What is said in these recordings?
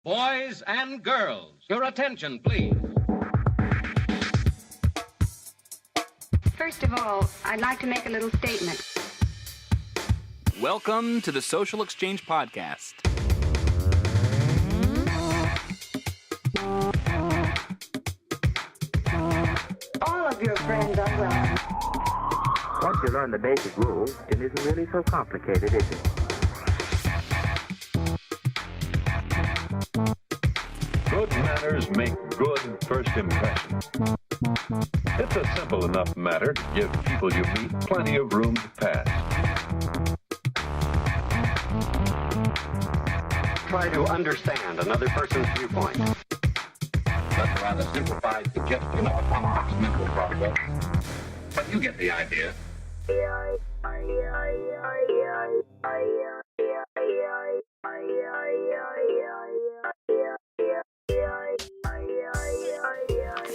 Boys and girls, your attention, please. First of all, I'd like to make a little statement. Welcome to the Social Exchange Podcast. All of your friends are welcome. Once you learn the basic rules, it isn't really so complicated, is it? Good manners make good first impressions. It's a simple enough matter to give people you meet plenty of room to pass. Try to understand another person's viewpoint. That's a rather simplified suggestion of a complex mental process. But you get the idea.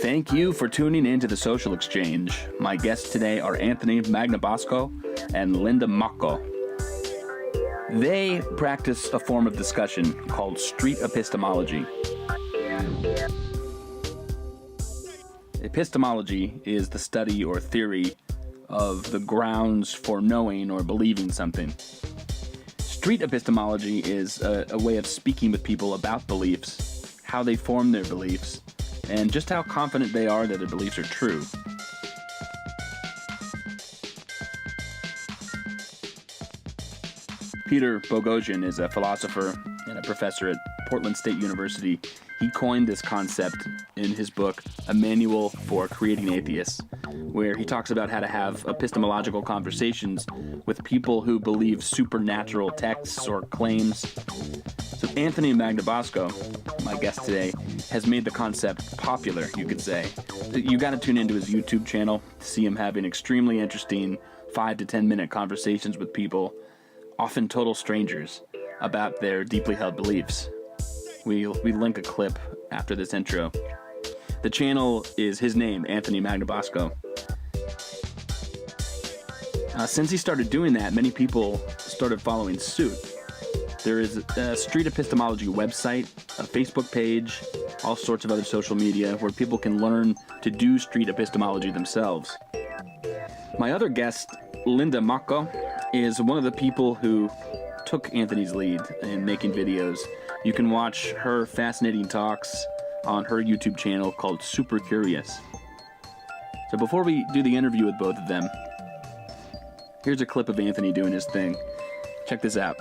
Thank you for tuning in to the Social Exchange. My guests today are Anthony Magnabosco and Linda Mokko. They practice a form of discussion called Street Epistemology. Epistemology is the study or theory of the grounds for knowing or believing something. Street epistemology is a way of speaking with people about beliefs, how they form their beliefs, and just how confident they are that their beliefs are true. Peter Boghossian is a philosopher and a professor at Portland State University. He coined this concept in his book, A Manual for Creating Atheists, where he talks about how to have epistemological conversations with people who believe supernatural texts or claims. So Anthony Magnabosco, my guest today, has made the concept popular, you could say. You got to tune into his YouTube channel to see him having extremely interesting 5 to 10 minute conversations with people, often total strangers, about their deeply held beliefs. We link a clip after this intro. The channel is his name, Anthony Magnabosco. Since he started doing that, many people started following suit. There is a Street Epistemology website, a Facebook page, all sorts of other social media where people can learn to do street epistemology themselves. My other guest, Linda Mokko, is one of the people who took Anthony's lead in making videos. You can watch her fascinating talks on her YouTube channel called Super Curious. So before we do the interview with both of them, here's a clip of Anthony doing his thing. Check this out.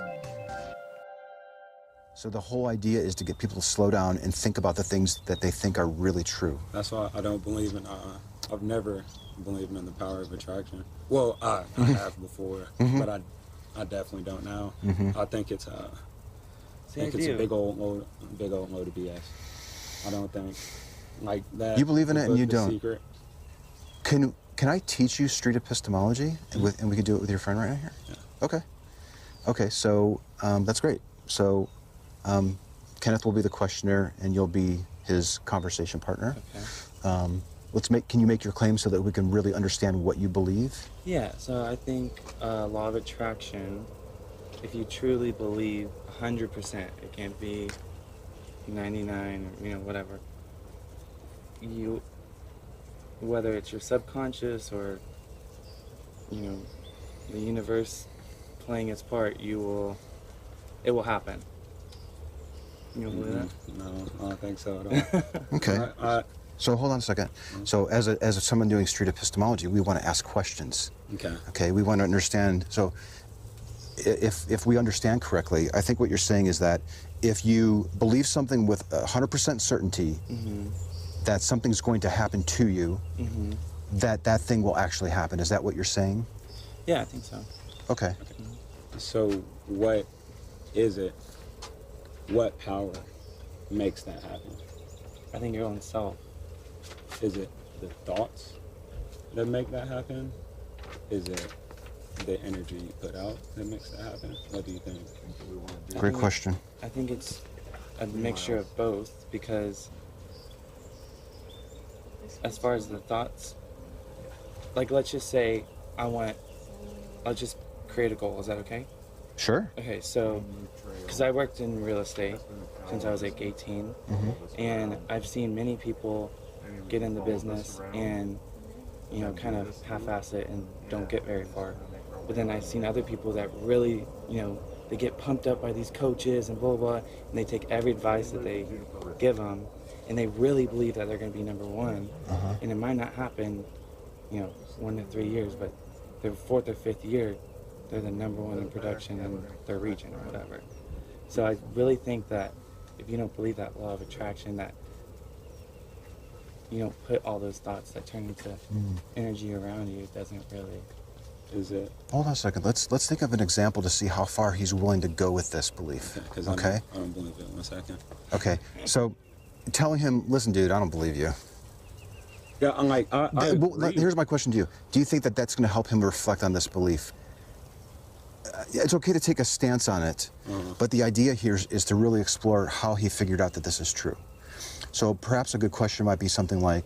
So the whole idea is to get people to slow down and think about the things that they think are really true. That's why I don't believe in, I've never believed in the power of attraction. Well, I have before, but I definitely don't now. I think it's a big old load of BS. I don't think like that. You believe in it and you don't. Secret. Can I teach you street epistemology and we can do it with your friend right here? Yeah. Okay. So that's great. So Kenneth will be the questioner and you'll be his conversation partner. Okay. Can you make your claim so that we can really understand what you believe? Yeah, so I think law of attraction, if you truly believe 100%, it can't be 99 or, whatever. Whether it's your subconscious or, the universe playing its part, it will happen. You believe that? No, I don't think so at all. Okay. So hold on a second. So as someone doing street epistemology, we want to ask questions. Okay. We want to understand. So if we understand correctly, I think what you're saying is that if you believe something with 100% certainty that something's going to happen to you, that thing will actually happen. Is that what you're saying? Yeah, I think so. Okay. So what is it? What power makes that happen? I think your own self. Is it the thoughts that make that happen? Is it the energy you put out that makes that happen? What do you think? Great question. I think it's a mixture of both, because as far as the thoughts, like let's just say I'll just create a goal. Is that okay? Sure. Okay, so, because I worked in real estate since I was like 18, and I've seen many people get in the business and, you know, kind of half-ass it and don't get very far. But then I've seen other people that really, you know, they get pumped up by these coaches and blah, blah, blah, and they take every advice that they give them, and they really believe that they're going to be number one. And it might not happen, you know, 1 to 3 years, but their 4th or 5th year, they're the number one in production in their region or whatever. So I really think that if you don't believe that law of attraction, that you don't put all those thoughts that turn into energy around you, it doesn't really. Is it? Hold on a second. Let's think of an example to see how far he's willing to go with this belief. Okay? I don't believe it. 1 second. Okay. So telling him, listen, dude, I don't believe you. Yeah, I'm like, here's my question to you. Do you think that that's going to help him reflect on this belief? It's okay to take a stance on it, but the idea here is to really explore how he figured out that this is true. So perhaps a good question might be something like,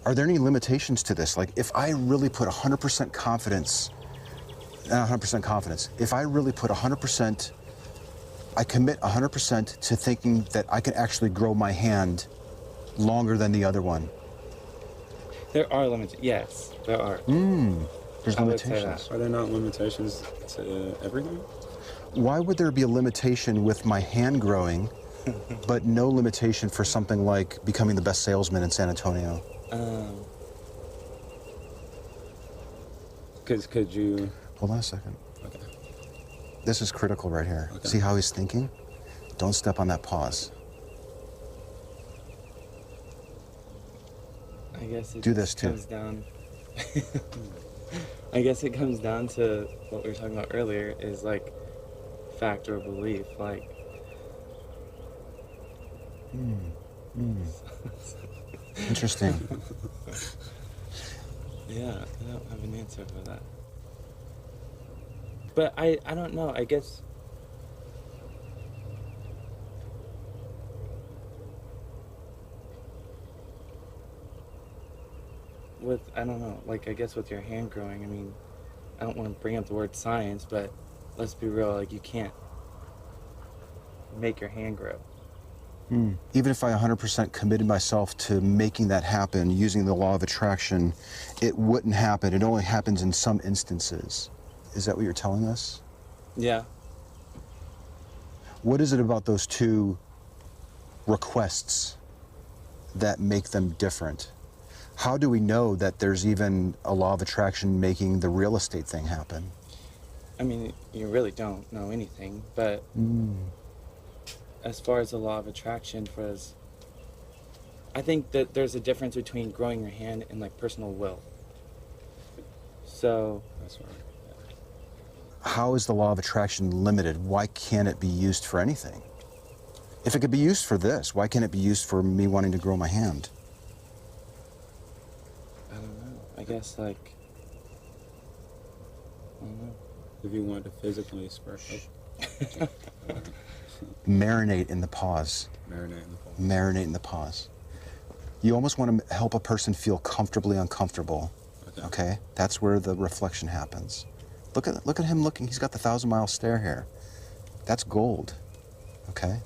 are there any limitations to this? Like, if I really put 100% confidence, not 100% confidence, if I really put 100%, I commit 100% to thinking that I can actually grow my hand longer than the other one. There are limitations. Yes, there are. There's limitations. Are there not limitations to everything? Why would there be a limitation with my hand growing, but no limitation for something like becoming the best salesman in San Antonio? Could you... Hold on a second. Okay. This is critical right here. Okay. See how he's thinking? Don't step on that pause. I guess it Do this too. comes down. I guess it comes down to what we were talking about earlier, is like fact or belief. Like. Interesting. Yeah, I don't have an answer for that. But I don't know. I guess. I don't know, like, I guess with your hand growing, I mean, I don't want to bring up the word science, but let's be real, like, you can't make your hand grow. Even if I 100% committed myself to making that happen using the law of attraction, it wouldn't happen. It only happens in some instances. Is that what you're telling us? Yeah. What is it about those two requests that make them different? How do we know that there's even a law of attraction making the real estate thing happen? I mean, you really don't know anything, but as far as the law of attraction for us, I think that there's a difference between growing your hand and like personal will. So That's right. How is the law of attraction limited? Why can't it be used for anything? If it could be used for this, why can't it be used for me wanting to grow my hand? I don't know. I guess like, I don't know. If you want to physically spark up. Marinate in the pause. Marinate in the pause. Marinate in the pause. You almost want to help a person feel comfortably uncomfortable. Okay? That's where the reflection happens. Look at him looking. He's got the 1,000-mile stare here. That's gold. Okay?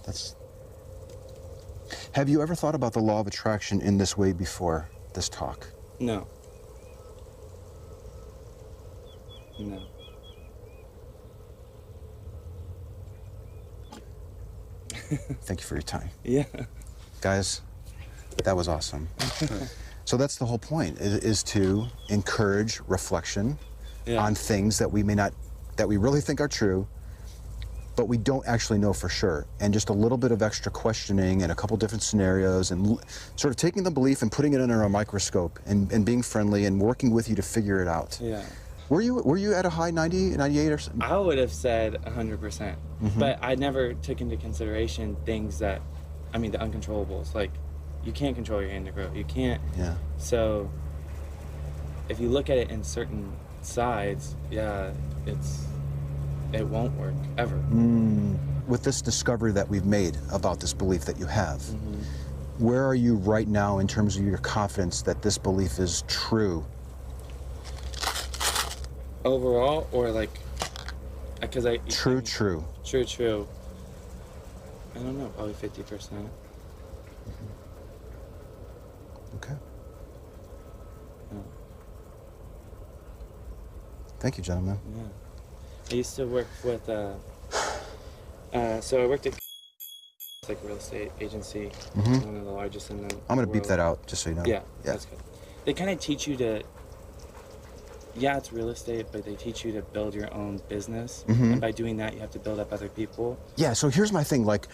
Have you ever thought about the law of attraction in this way before this talk? No. No. Thank you for your time. Yeah. Guys, that was awesome. So that's the whole point, is to encourage reflection on things that we really think are true, but we don't actually know for sure. And just a little bit of extra questioning and a couple different scenarios and sort of taking the belief and putting it under a microscope and being friendly and working with you to figure it out. Yeah. Were you at a high 90, 98 or something? I would have said 100%, but I never took into consideration things that, I mean, the uncontrollables. Like, you can't control your hand to grow. You can't. Yeah. So, if you look at it in certain sides, yeah, it won't work ever. With this discovery that we've made about this belief that you have, where are you right now in terms of your confidence that this belief is true? Overall, or like Because I True. True. I don't know, probably 50%. Okay. Yeah. Thank you, gentlemen. Yeah. I used to work with, so I worked at like a real estate agency, one of the largest in the I'm going to beep world. that out, just so you know. Yeah, that's good. They kind of teach you to, it's real estate, but they teach you to build your own business. And by doing that, you have to build up other people. Yeah, so here's my thing, like,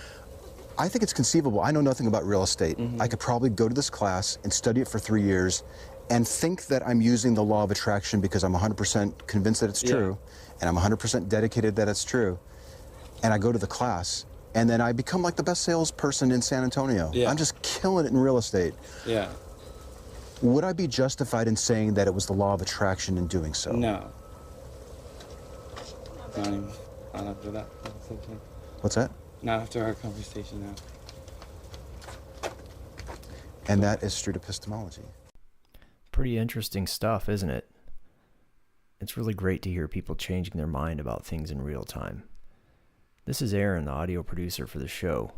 I think it's conceivable. I know nothing about real estate. I could probably go to this class and study it for 3 years and think that I'm using the law of attraction because I'm 100% convinced that it's true, and I'm 100% dedicated that it's true. And I go to the class, and then I become like the best salesperson in San Antonio. I'm just killing it in real estate. Would I be justified in saying that it was the law of attraction in doing so? No. Not after that. What's that? Not after our conversation now. And that is street epistemology. Pretty interesting stuff, isn't it? It's really great to hear people changing their mind about things in real time. This is Aaron, the audio producer for the show.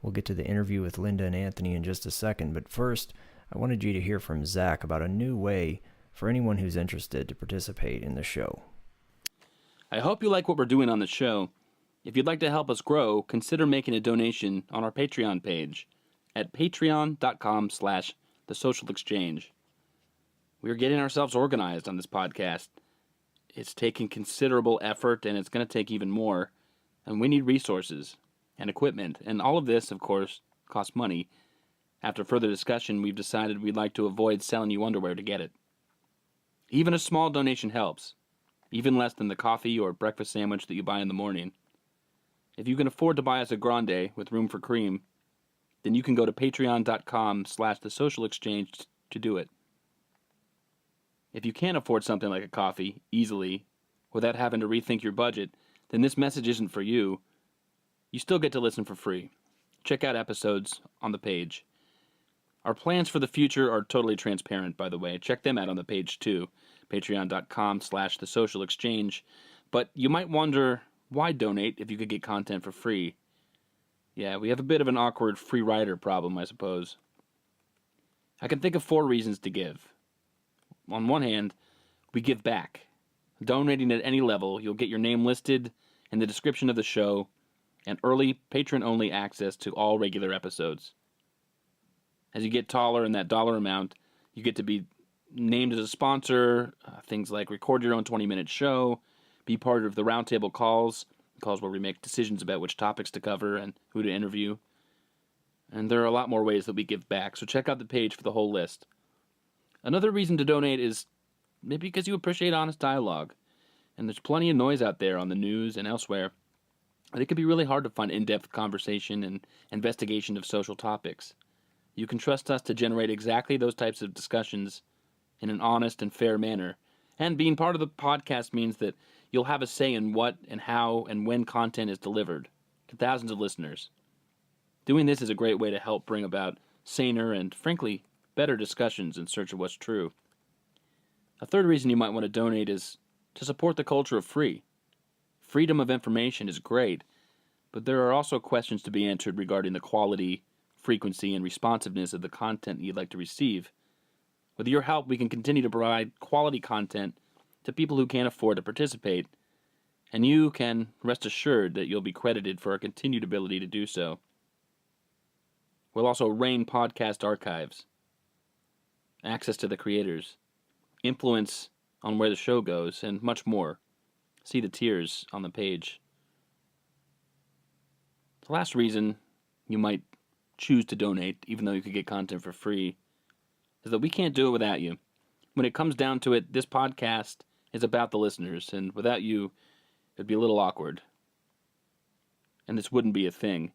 We'll get to the interview with Linda and Anthony in just a second, but first, I wanted you to hear from Zach about a new way for anyone who's interested to participate in the show. I hope you like what we're doing on the show. If you'd like to help us grow, consider making a donation on our Patreon page at patreon.com/thesocialexchange. We're getting ourselves organized on this podcast. It's taking considerable effort, and it's going to take even more. And we need resources and equipment. And all of this, of course, costs money. After further discussion, we've decided we'd like to avoid selling you underwear to get it. Even a small donation helps. Even less than the coffee or breakfast sandwich that you buy in the morning. If you can afford to buy us a grande with room for cream, then you can go to patreon.com/thesocialexchange to do it. If you can't afford something like a coffee easily, without having to rethink your budget, then this message isn't for you. You still get to listen for free. Check out episodes on the page. Our plans for the future are totally transparent, by the way. Check them out on the page too, patreon.com/thesocialexchange. But you might wonder, why donate if you could get content for free? Yeah, we have a bit of an awkward free rider problem, I suppose. I can think of 4 reasons to give. On one hand, we give back. Donating at any level, you'll get your name listed in the description of the show and early patron-only access to all regular episodes. As you get taller in that dollar amount, you get to be named as a sponsor, things like record your own 20-minute show, be part of the roundtable calls where we make decisions about which topics to cover and who to interview. And there are a lot more ways that we give back, so check out the page for the whole list. Another reason to donate is maybe because you appreciate honest dialogue. And there's plenty of noise out there on the news and elsewhere. And it can be really hard to find in-depth conversation and investigation of social topics. You can trust us to generate exactly those types of discussions in an honest and fair manner. And being part of the podcast means that you'll have a say in what and how and when content is delivered to thousands of listeners. Doing this is a great way to help bring about saner and, frankly, better discussions in search of what's true. A third reason you might want to donate is to support the culture of free. Freedom of information is great, but there are also questions to be answered regarding the quality, frequency, and responsiveness of the content you'd like to receive. With your help, we can continue to provide quality content to people who can't afford to participate, and you can rest assured that you'll be credited for our continued ability to do so. We'll also reign podcast archives, access to the creators, influence on where the show goes, and much more. See the tiers on the page. The last reason you might choose to donate, even though you could get content for free, is that we can't do it without you. When it comes down to it, this podcast is about the listeners, and without you, it'd be a little awkward. And this wouldn't be a thing.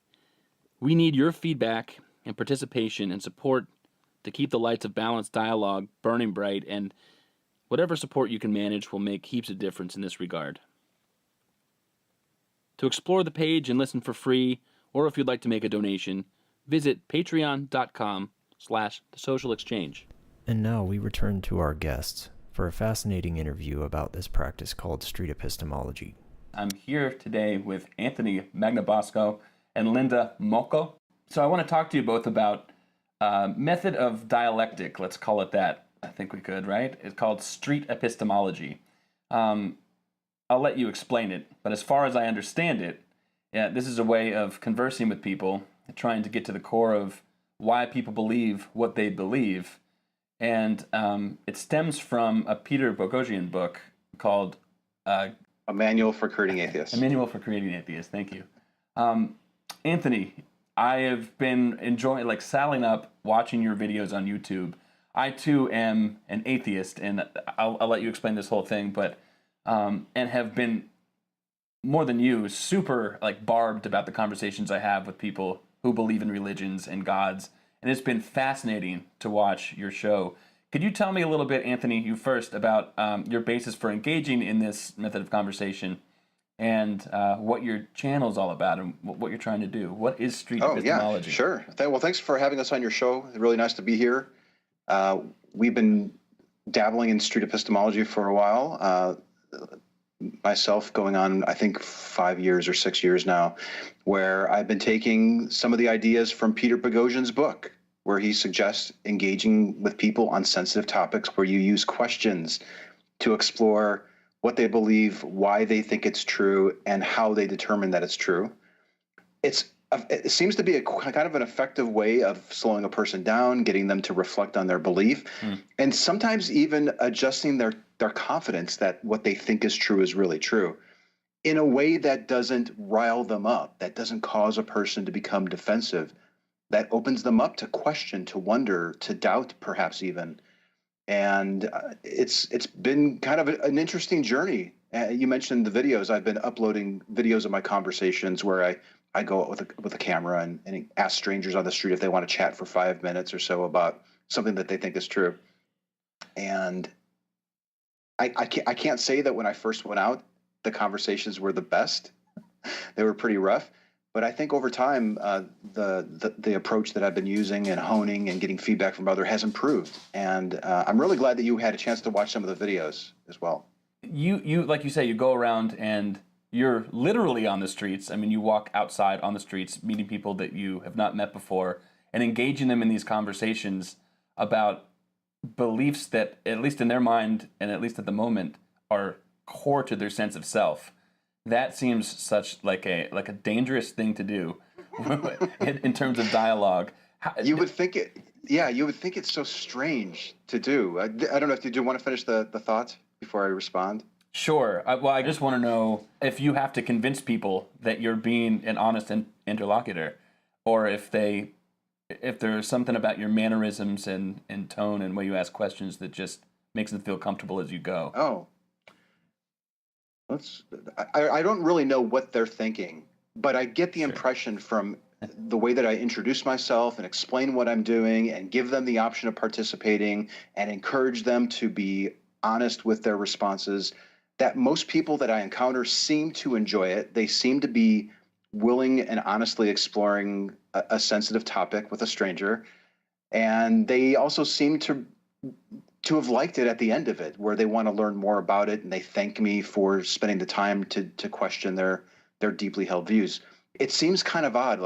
We need your feedback and participation and support to keep the lights of balanced dialogue burning bright, and whatever support you can manage will make heaps of difference in this regard. To explore the page and listen for free, or if you'd like to make a donation, visit patreon.com/thesocialexchange. And now we return to our guests for a fascinating interview about this practice called street epistemology. I'm here today with Anthony Magnabosco and Linda Mokko. So I want to talk to you both about method of dialectic, let's call it that. I think we could, right? It's called Street Epistemology. I'll let you explain it, but as far as I understand it, this is a way of conversing with people, trying to get to the core of why people believe what they believe. And it stems from a Peter Boghossian book called A Manual for Creating Atheists. A Manual for Creating Atheists, thank you. Anthony, I have been enjoying, saddling up, watching your videos on YouTube. I too am an atheist, and I'll let you explain this whole thing, but and have been, more than you, super barbed about the conversations I have with people who believe in religions and gods, and it's been fascinating to watch your show. Could you tell me a little bit, Anthony, you first, about your basis for engaging in this method of conversation, and what your channel is all about, and what you're trying to do? What is Street Epistemology? Yeah, sure. Well, thanks for having us on your show. It's really nice to be here. We've been dabbling in Street Epistemology for a while. Myself going on, I think, 5 years or 6 years now, where I've been taking some of the ideas from Peter Boghossian's book, where he suggests engaging with people on sensitive topics, where you use questions to explore what they believe, why they think it's true, and how they determine that it's true. It seems to be a kind of an effective way of slowing a person down, getting them to reflect on their belief, and sometimes even adjusting their confidence that what they think is true is really true, in a way that doesn't rile them up, that doesn't cause a person to become defensive, that opens them up to question, to wonder, to doubt, perhaps even. And it's been kind of an interesting journey. You mentioned the videos. I've been uploading videos of my conversations where I go out with a camera and ask strangers on the street if they want to chat for 5 minutes or so about something that they think is true. And I can't say that when I first went out, the conversations were the best. They were pretty rough. But I think over time, the approach that I've been using and honing and getting feedback from others has improved. And I'm really glad that you had a chance to watch some of the videos as well. You like you say, you go around and you're literally on the streets. I mean, you walk outside on the streets, meeting people that you have not met before, and engaging them in these conversations about beliefs that, at least in their mind, and at least at the moment, are core to their sense of self. That seems such like a dangerous thing to do in terms of dialogue. You would think it. Yeah, you would think it's so strange to do. I don't know if you want to finish the thought before I respond. Sure. I just want to know if you have to convince people that you're being an honest interlocutor, or if there's something about your mannerisms and tone and way you ask questions that just makes them feel comfortable as you go. Oh. I don't really know what they're thinking, but I get the impression from the way that I introduce myself and explain what I'm doing and give them the option of participating and encourage them to be honest with their responses, that most people that I encounter seem to enjoy it. They seem to be willing and honestly exploring a sensitive topic with a stranger. And they also seem to have liked it at the end of it, where they want to learn more about it, and they thank me for spending the time to question their deeply held views. It seems kind of odd,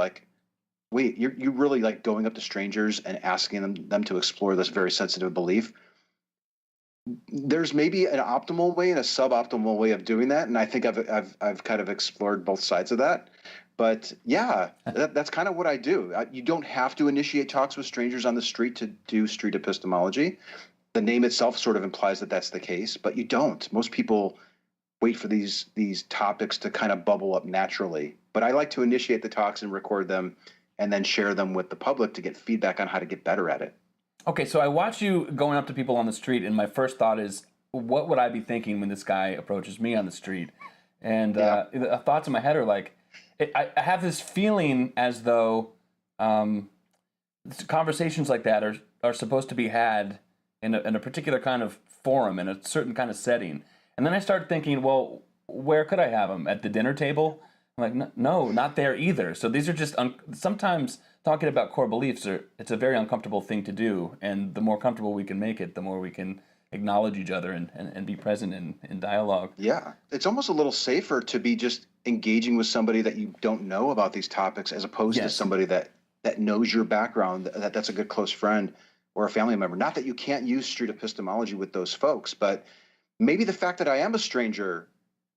wait, you really like going up to strangers and asking them to explore this very sensitive belief. There's maybe an optimal way and a suboptimal way of doing that, and I think I've kind of explored both sides of that. But yeah, that's kind of what I do. You don't have to initiate talks with strangers on the street to do street epistemology. The name itself sort of implies that that's the case, but you don't. Most people wait for these topics to kind of bubble up naturally. But I like to initiate the talks and record them and then share them with the public to get feedback on how to get better at it. Okay, so I watch you going up to people on the street, and my first thought is, what would I be thinking when this guy approaches me on the street? And the thoughts in my head are I have this feeling as though conversations like that are supposed to be had in a particular kind of forum, in a certain kind of setting. And then I start thinking, well, where could I have them? At the dinner table? I'm like, no, not there either. So these are just, sometimes talking about core beliefs, it's a very uncomfortable thing to do. And the more comfortable we can make it, the more we can acknowledge each other and be present in dialogue. Yeah. It's almost a little safer to be just engaging with somebody that you don't know about these topics as opposed to somebody that knows your background, that's a good close friend or a family member. Not that you can't use street epistemology with those folks, but maybe the fact that I am a stranger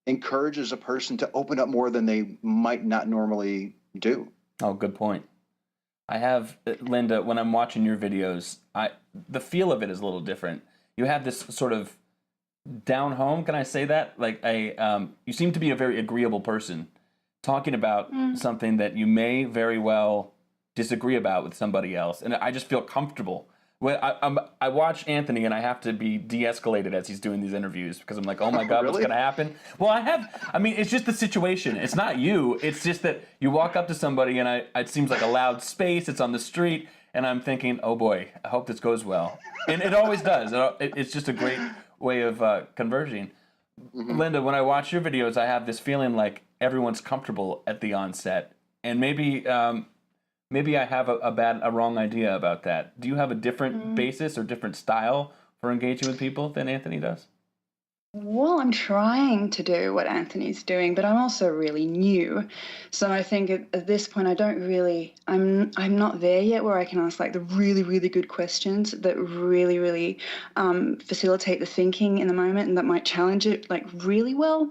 encourages a person to open up more than they might not normally do. Oh, good point. I have, Linda, when I'm watching your videos, the feel of it is a little different. You have this sort of down home, can I say that? Like you seem to be a very agreeable person, talking about something that you may very well disagree about with somebody else, and I just feel comfortable. When I watch Anthony, and I have to be de-escalated as he's doing these interviews because I'm like, oh my God, Really? what's going to happen? Well, I mean, it's just the situation. It's not you. It's just that you walk up to somebody, and it seems like a loud space. It's on the street, and I'm thinking, oh boy, I hope this goes well. And it always does. It's just a great way of converging. Mm-hmm. Linda, when I watch your videos, I have this feeling like everyone's comfortable at the onset, and maybe I have a wrong idea about that. Do you have a different basis or different style for engaging with people than Anthony does? Well, I'm trying to do what Anthony's doing, but I'm also really new. So I think at this point, I'm not there yet where I can ask like the really, really good questions that really, really facilitate the thinking in the moment and that might challenge it like really well.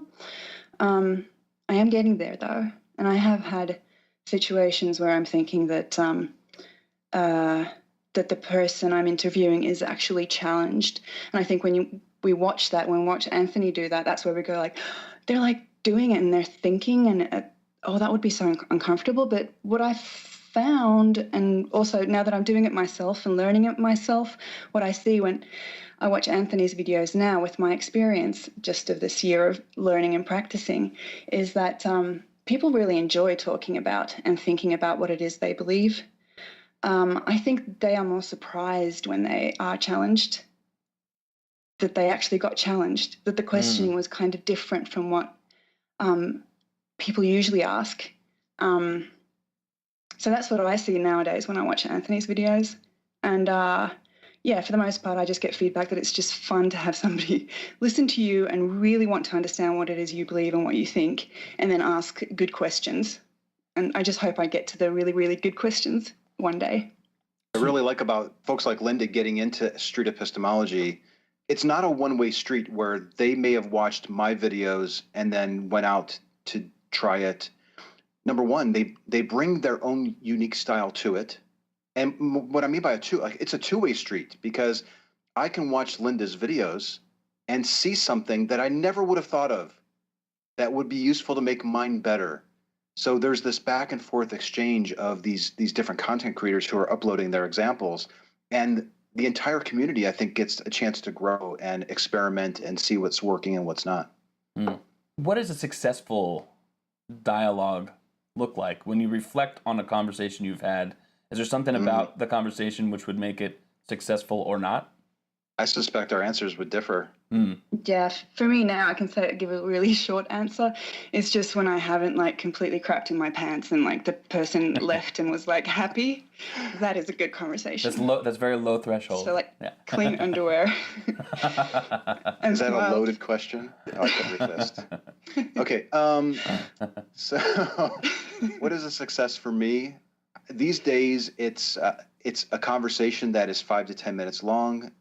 I am getting there though. And I have had situations where I'm thinking that that the person I'm interviewing is actually challenged. And I think when we watch Anthony do that, that's where we go like, they're like doing it and they're thinking and that would be so uncomfortable. But what I've found, and also now that I'm doing it myself and learning it myself, what I see when I watch Anthony's videos now with my experience just of this year of learning and practicing is that people really enjoy talking about and thinking about what it is they believe. I think they are more surprised when they are challenged, that they actually got challenged, that the questioning was kind of different from what people usually ask. So that's what I see nowadays when I watch Anthony's videos. And for the most part, I just get feedback that it's just fun to have somebody listen to you and really want to understand what it is you believe and what you think, and then ask good questions. And I just hope I get to the really, really good questions one day. I really like about folks like Linda getting into street epistemology. It's not a one-way street where they may have watched my videos and then went out to try it. Number one, they bring their own unique style to it. And what I mean by it's a two-way street, because I can watch Linda's videos and see something that I never would have thought of that would be useful to make mine better. So there's this back and forth exchange of these different content creators who are uploading their examples, and the entire community, I think, gets a chance to grow and experiment and see what's working and what's not. What does a successful dialogue look like when you reflect on a conversation you've had? Is there something about the conversation which would make it successful or not? I suspect our answers would differ. Yeah, for me now, I can give a really short answer. It's just when I haven't like completely crapped in my pants and like the person left and was like happy. That is a good conversation. That's very low threshold. So clean underwear. Is that a loaded question? I could resist. Okay. So what is a success for me? These days, it's a conversation that is 5 to 10 minutes long.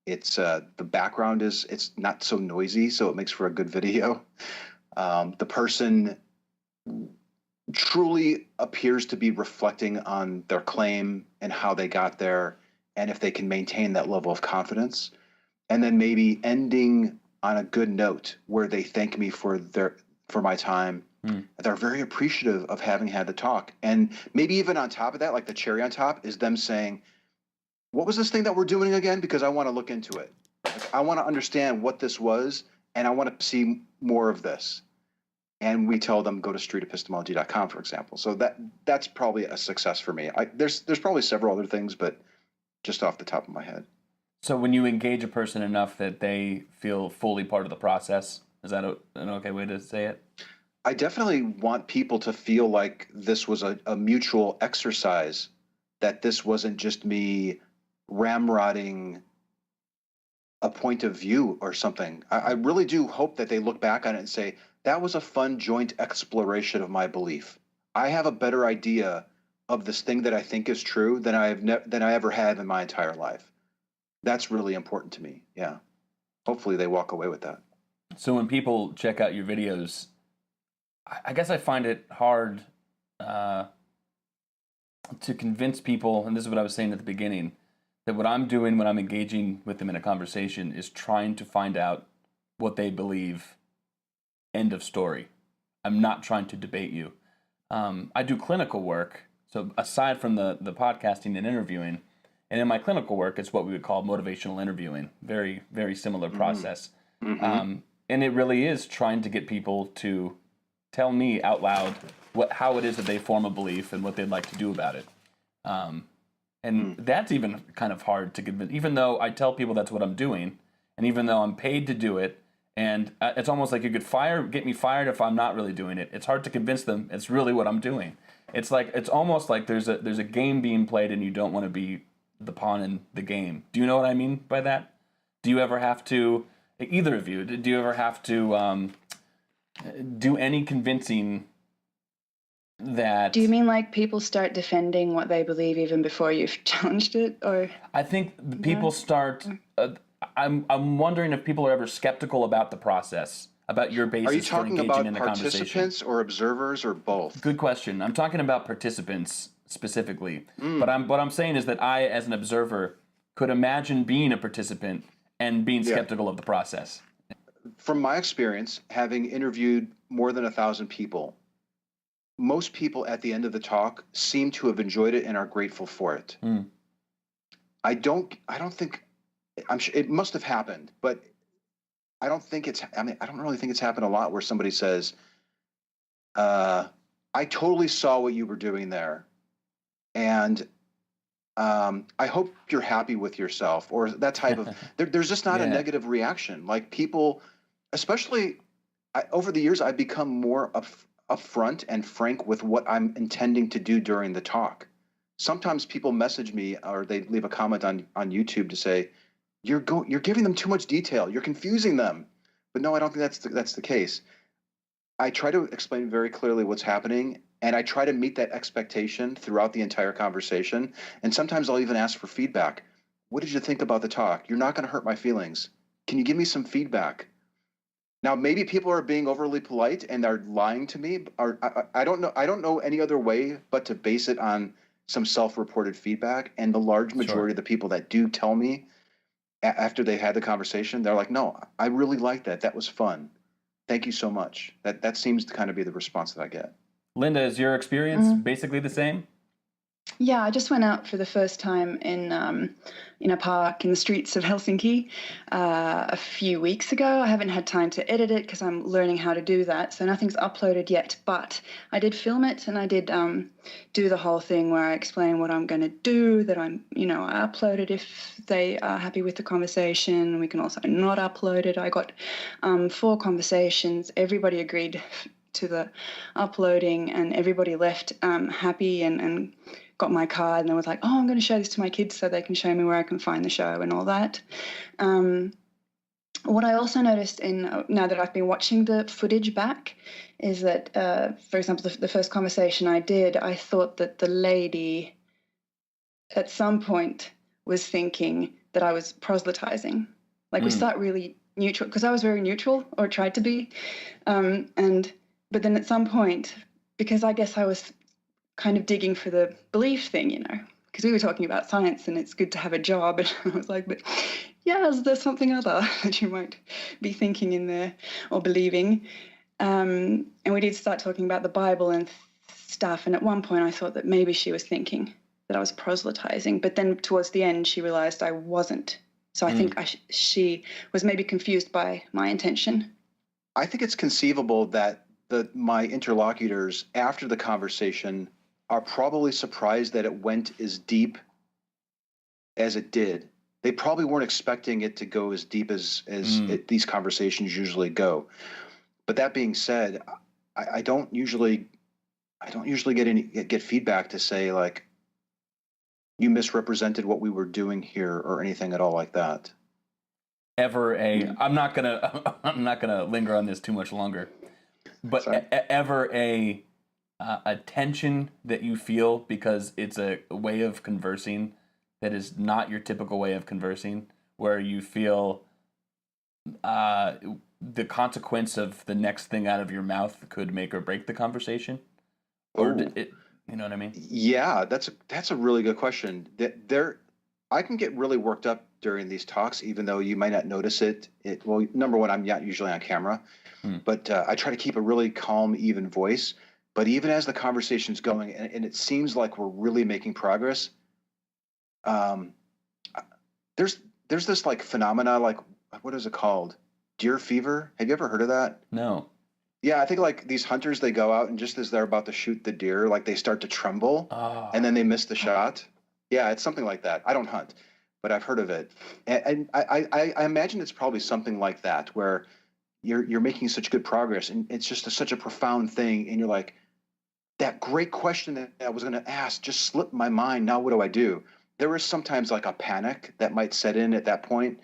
It's the background it's not so noisy, so it makes for a good video. The person truly appears to be reflecting on their claim and how they got there, and if they can maintain that level of confidence, and then maybe ending on a good note where they thank me for my time. They're very appreciative of having had the talk, and maybe even on top of that, like the cherry on top, is them saying, what was this thing that we're doing again? Because I want to look into it. Like, I want to understand what this was, and I want to see more of this. And we tell them, go to streetepistemology.com, for example. So that's probably a success for me. There's probably several other things, but just off the top of my head. So when you engage a person enough that they feel fully part of the process, is that an okay way to say it? I definitely want people to feel like this was a mutual exercise, that this wasn't just me ramrodding a point of view or something. I really do hope that they look back on it and say, that was a fun joint exploration of my belief. I have a better idea of this thing that I think is true than I ever have in my entire life. That's really important to me. Yeah. Hopefully they walk away with that. So when people check out your videos, I guess I find it hard to convince people, and this is what I was saying at the beginning, that what I'm doing when I'm engaging with them in a conversation is trying to find out what they believe. End of story. I'm not trying to debate you. I do clinical work, so aside from the podcasting and interviewing, and in my clinical work, it's what we would call motivational interviewing. Very, very similar process. Mm-hmm. And it really is trying to get people to tell me out loud how it is that they form a belief and what they'd like to do about it. And that's even kind of hard to convince, even though I tell people that's what I'm doing, and even though I'm paid to do it, and it's almost like you could get me fired if I'm not really doing it. It's hard to convince them it's really what I'm doing. It's almost like there's a game being played and you don't want to be the pawn in the game. Do you know what I mean by that? Do you ever have to, either of you, do you ever have to do any convincing that... Do you mean like people start defending what they believe even before you've challenged it, or... I think the people start... I'm wondering if people are ever skeptical about the process, about your basis for engaging in the conversation. Are you talking about participants or observers or both? Good question. I'm talking about participants specifically. But what I'm saying is that I, as an observer, could imagine being a participant and being skeptical of the process. From my experience, having interviewed more than 1,000 people, most people at the end of the talk seem to have enjoyed it and are grateful for it. I don't think, I'm sure it must have happened, but I don't really think it's happened a lot where somebody says, I totally saw what you were doing there, and I hope you're happy with yourself, or that type of, there's just not a negative reaction. Like people, especially over the years, I've become more upfront and frank with what I'm intending to do during the talk. Sometimes people message me or they leave a comment on YouTube to say, you're giving them too much detail. You're confusing them. But no, I don't think that's the case. I try to explain very clearly what's happening, and I try to meet that expectation throughout the entire conversation. And sometimes I'll even ask for feedback. What did you think about the talk? You're not going to hurt my feelings. Can you give me some feedback? Now, maybe people are being overly polite and they're lying to me. Or I don't know. I don't know any other way but to base it on some self-reported feedback. And the large majority of the people that do tell me after they had the conversation, they're like, no, I really liked that. That was fun. Thank you so much. That seems to kind of be the response that I get. Linda, is your experience basically the same? Yeah, I just went out for the first time in a park in the streets of Helsinki a few weeks ago. I haven't had time to edit it because I'm learning how to do that, so nothing's uploaded yet. But I did film it, and I did do the whole thing where I explain what I'm going to do, that I upload it if they are happy with the conversation. We can also not upload it. I got 4 conversations. Everybody agreed to the uploading, and everybody left happy and got my card, and they was like, oh, I'm going to show this to my kids so they can show me where I can find the show and all that. What I also noticed now that I've been watching the footage back is that, for example, the first conversation I did, I thought that the lady at some point was thinking that I was proselytizing. Like we start really neutral, because I was very neutral, or tried to be. But then at some point, because I guess I was kind of digging for the belief thing, because we were talking about science and it's good to have a job. And I was like, but is there something other that you might be thinking in there or believing? And we did start talking about the Bible and stuff. And at one point I thought that maybe she was thinking that I was proselytizing. But then towards the end, she realized I wasn't. So I think she was maybe confused by my intention. I think it's conceivable that my interlocutors after the conversation are probably surprised that it went as deep as it did. They probably weren't expecting it to go as deep as these conversations usually go. But that being said, I don't usually get feedback to say like, you misrepresented what we were doing here or anything at all like that. ever I'm not gonna linger on this too much longer, but ever a tension that you feel because it's a way of conversing that is not your typical way of conversing, where you feel the consequence of the next thing out of your mouth could make or break the conversation, or you know what I mean? Yeah, that's a really good question. I can get really worked up during these talks, even though you might not notice it. Well, number one, I'm not usually on camera, but I try to keep a really calm, even voice. But even as the conversation's going, and it seems like we're really making progress, there's this like phenomena, like, what is it called? Deer fever. Have you ever heard of that? No. Yeah, I think like these hunters, they go out and just as they're about to shoot the deer, like they start to tremble and then they miss the shot. Yeah, it's something like that. I don't hunt, but I've heard of it. And I imagine it's probably something like that, where you're making such good progress and it's just such a profound thing. And you're like, that great question that I was going to ask just slipped my mind. Now what do I do? There is sometimes like a panic that might set in at that point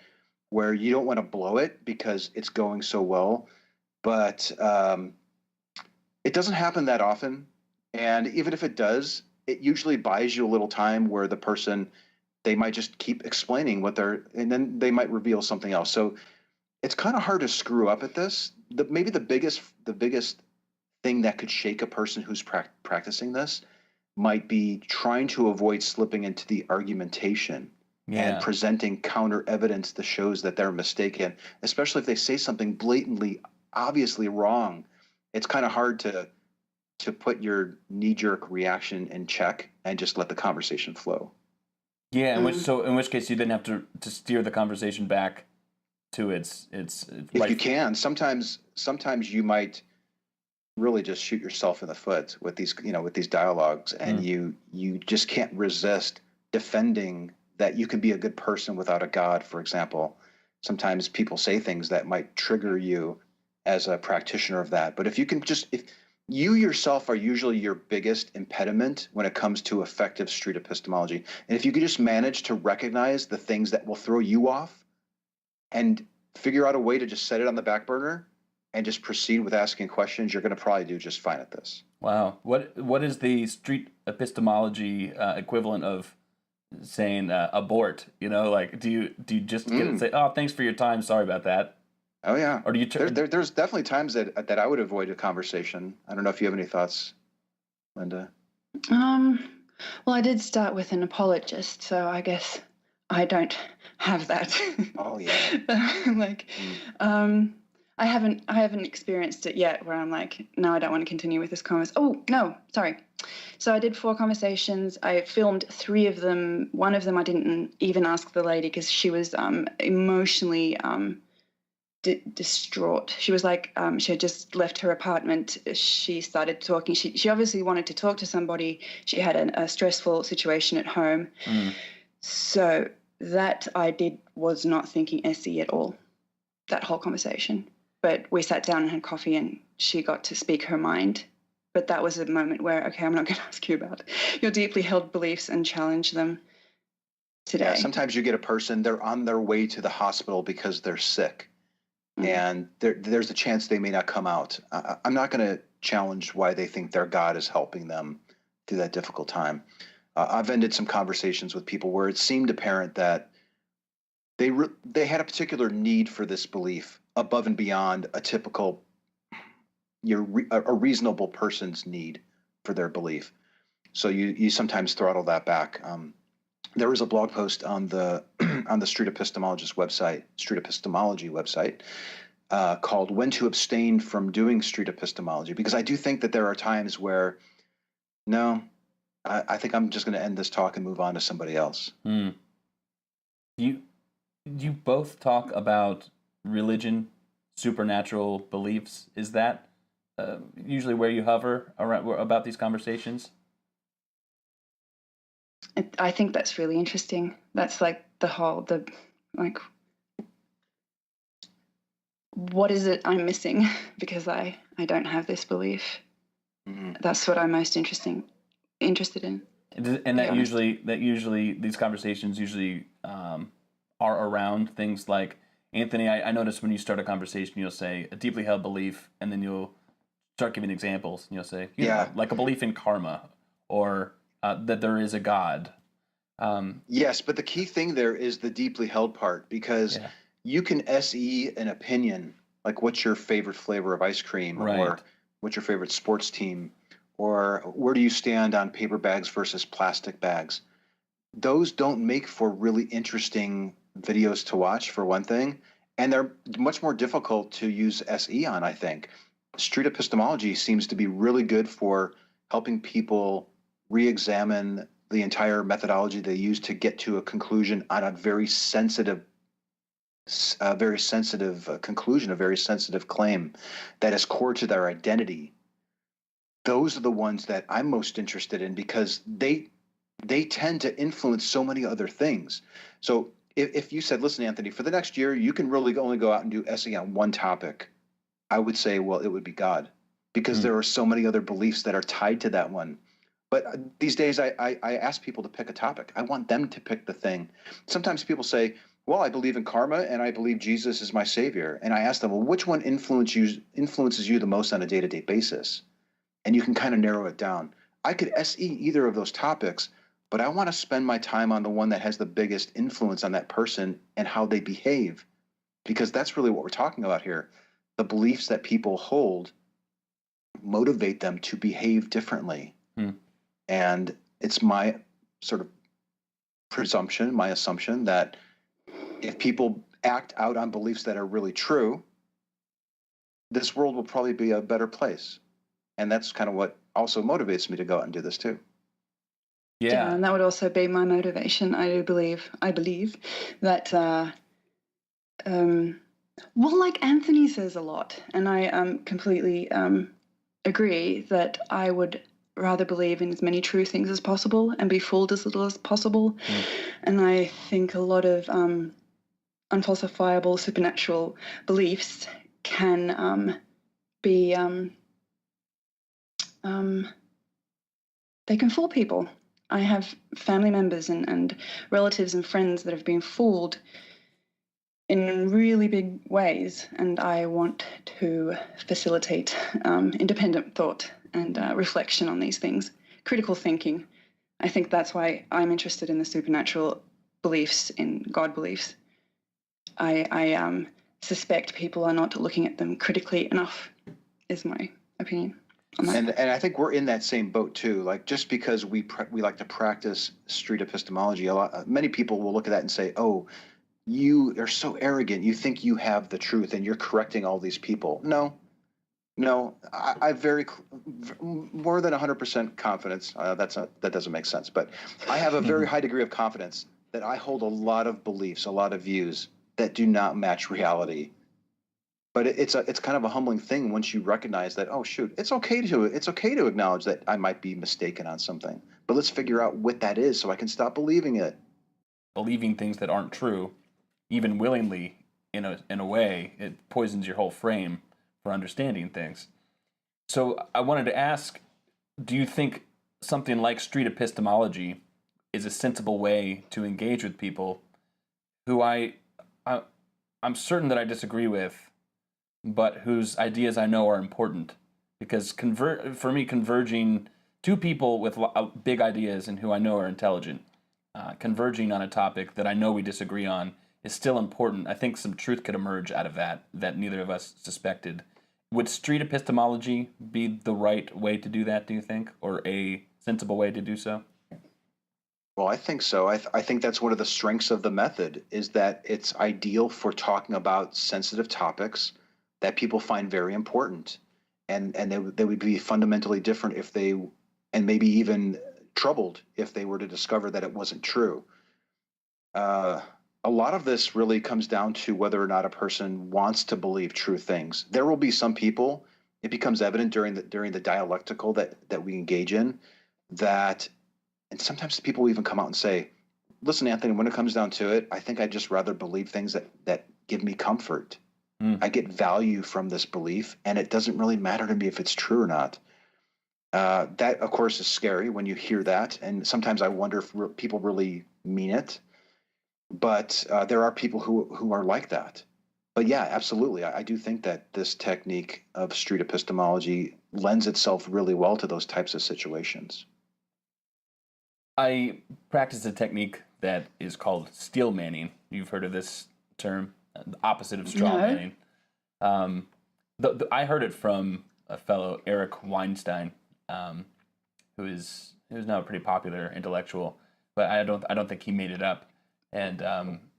where you don't want to blow it because it's going so well. But it doesn't happen that often. And even if it does, it usually buys you a little time where the person, they might just keep explaining and then they might reveal something else. So it's kind of hard to screw up at this. Maybe the biggest thing that could shake a person who's practicing this might be trying to avoid slipping into the argumentation and presenting counter evidence that shows that they're mistaken, especially if they say something blatantly, obviously wrong. It's kind of hard to put your knee-jerk reaction in check and just let the conversation flow. Yeah, in which case you then have to steer the conversation back to its if you can. Sometimes you might really just shoot yourself in the foot with these dialogues, and you just can't resist defending that you can be a good person without a God, for example. Sometimes people say things that might trigger you as a practitioner of that. But if you yourself are usually your biggest impediment when it comes to effective street epistemology. And if you could just manage to recognize the things that will throw you off and figure out a way to just set it on the back burner and just proceed with asking questions, you're going to probably do just fine at this. Wow. What is the street epistemology equivalent of saying abort? Like, do you just get it and say, oh, thanks for your time, sorry about that? Oh yeah. Or do you? There's definitely times that I would avoid a conversation. I don't know if you have any thoughts, Linda. Well, I did start with an apologist, so I guess I don't have that. Oh yeah. I haven't experienced it yet where I'm like, no, I don't want to continue with this conversation. Oh no, sorry. So I did 4 conversations. I filmed 3 of them. One of them I didn't even ask the lady because she was emotionally distraught. She was like, she had just left her apartment. She started talking. She obviously wanted to talk to somebody. She had a stressful situation at home. So that I did was not thinking SE at all, that whole conversation. But we sat down and had coffee and she got to speak her mind. But that was a moment where, okay, I'm not going to ask you about your deeply held beliefs and challenge them today. Yeah, sometimes you get a person, they're on their way to the hospital because they're sick. And there's a chance they may not come out. I'm not going to challenge why they think their God is helping them through that difficult time. I've ended some conversations with people where it seemed apparent that they had a particular need for this belief above and beyond a typical, a reasonable person's need for their belief. So you sometimes throttle that back. There was a blog post on the Street Epistemology website, called "When to Abstain from Doing Street Epistemology," because I do think that there are times where, no, I think I'm just going to end this talk and move on to somebody else. You both talk about religion, supernatural beliefs. Is that usually where you hover around about these conversations? I think that's really interesting. That's like what is it I'm missing because I don't have this belief. That's what I'm most interested in. And that usually these conversations usually are around things like, Anthony, I notice when you start a conversation, you'll say a deeply held belief, and then you'll start giving examples. You'll say, you know, like a belief in karma, or that there is a God. Yes, but the key thing there is the deeply held part, because you can SE an opinion, like what's your favorite flavor of ice cream, or what's your favorite sports team, or where do you stand on paper bags versus plastic bags. Those don't make for really interesting videos to watch, for one thing, and they're much more difficult to use SE on, I think. Street epistemology seems to be really good for helping people re-examine the entire methodology they use to get to a conclusion on a very sensitive conclusion, a very sensitive claim that is core to their identity. Those are the ones that I'm most interested in, because they tend to influence so many other things. So if you said, listen, Anthony, for the next year, you can really only go out and do SE on one topic, I would say, well, it would be God, because there are so many other beliefs that are tied to that one. But these days, I ask people to pick a topic. I want them to pick the thing. Sometimes people say, well, I believe in karma and I believe Jesus is my savior. And I ask them, well, which one influences you the most on a day-to-day basis? And you can kind of narrow it down. I could SE either of those topics, but I want to spend my time on the one that has the biggest influence on that person and how they behave, because that's really what we're talking about here. The beliefs that people hold motivate them to behave differently. And it's my sort of presumption, my assumption, that if people act out on beliefs that are really true, this world will probably be a better place. And that's kind of what also motivates me to go out and do this too. Yeah, and that would also be my motivation. I believe that, well, like Anthony says a lot, and I completely agree that I would rather believe in as many true things as possible and be fooled as little as possible. And I think a lot of unfalsifiable supernatural beliefs can be they can fool people. I have family members and relatives and friends that have been fooled in really big ways, and I want to facilitate independent thought and reflection on these things, critical thinking. I think that's why I'm interested in the supernatural beliefs, in God beliefs. I suspect people are not looking at them critically enough, is my opinion on that. And I think we're in that same boat too. Like, just because we like to practice street epistemology, many people will look at that and say, "Oh, you are so arrogant. You think you have the truth, and you're correcting all these people." No, I very more than 100% confidence. That doesn't make sense, but I have a very high degree of confidence that I hold a lot of beliefs, a lot of views that do not match reality. But it's kind of a humbling thing once you recognize that, oh shoot, it's okay to acknowledge that I might be mistaken on something, but let's figure out what that is so I can stop believing it. Believing things that aren't true, even willingly, in a way, it poisons your whole frame for understanding things. So I wanted to ask, do you think something like street epistemology is a sensible way to engage with people who I'm certain that I disagree with, but whose ideas I know are important? Because for me, converging two people with big ideas and who I know are intelligent, converging on a topic that I know we disagree on is still important. I think some truth could emerge out of that neither of us suspected. Would street epistemology be the right way to do that, do you think, or a sensible way to do so? Well, I think so. I think that's one of the strengths of the method, is that it's ideal for talking about sensitive topics that people find very important, and they would be fundamentally different if they, and maybe even troubled if they were to discover that it wasn't true. A lot of this really comes down to whether or not a person wants to believe true things. There will be some people, it becomes evident during the dialectical that we engage in, that, and sometimes people will even come out and say, listen, Anthony, when it comes down to it, I think I'd just rather believe things that give me comfort. I get value from this belief, and it doesn't really matter to me if it's true or not. That, of course, is scary when you hear that, and sometimes I wonder if people really mean it. But there are people who are like that, But yeah, absolutely. I do think that this technique of street epistemology lends itself really well to those types of situations. I practice a technique that is called steel manning. You've heard of this term, the opposite of straw manning. I heard it from a fellow, Eric Weinstein, who's now a pretty popular intellectual, but I don't think he made it up. And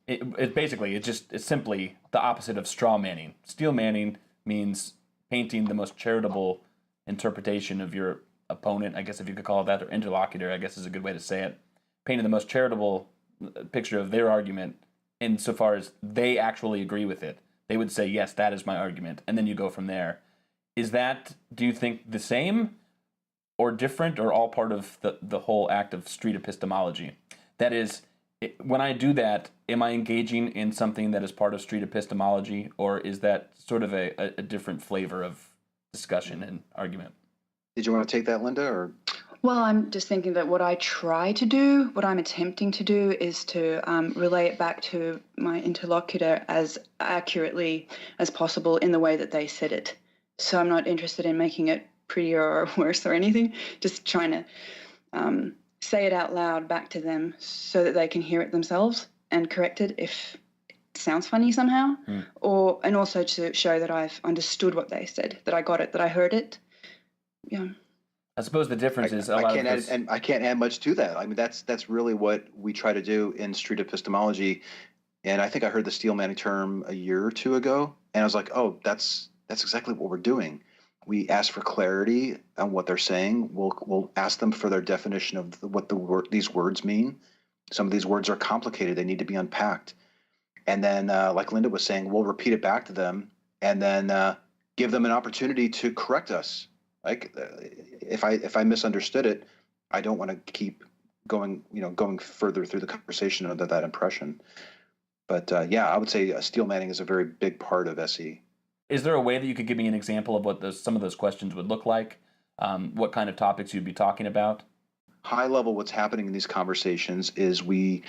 it's simply the opposite of straw manning. Steel manning means painting the most charitable interpretation of your opponent, I guess if you could call it that, or interlocutor, I guess is a good way to say it. Painting the most charitable picture of their argument insofar as they actually agree with it. They would say, yes, that is my argument, and then you go from there. Is that, do you think, the same or different, or all part of the whole act of street epistemology? That is, when I do that, am I engaging in something that is part of street epistemology, or is that sort of a different flavor of discussion and argument? Did you want to take that, Linda? Or? Well, I'm just thinking that what I try to do, what I'm attempting to do, is to relay it back to my interlocutor as accurately as possible in the way that they said it. So I'm not interested in making it prettier or worse or anything, just trying to say it out loud back to them so that they can hear it themselves and correct it if it sounds funny somehow, and also to show that I've understood what they said, that I got it, that I heard it. Yeah. I suppose the difference is I can't add much to that. I mean, that's really what we try to do in street epistemology. And I think I heard the steel manning term a year or two ago, and I was like, oh, that's exactly what we're doing. We ask for clarity on what they're saying. We'll ask them for their definition of what these words mean. Some of these words are complicated; they need to be unpacked. And then, like Linda was saying, we'll repeat it back to them, and then give them an opportunity to correct us. Like, if I misunderstood it, I don't want to keep going further through the conversation under that impression. But yeah, I would say steel manning is a very big part of SE. Is there a way that you could give me an example of what some of those questions would look like? What kind of topics you'd be talking about? High level, what's happening in these conversations is we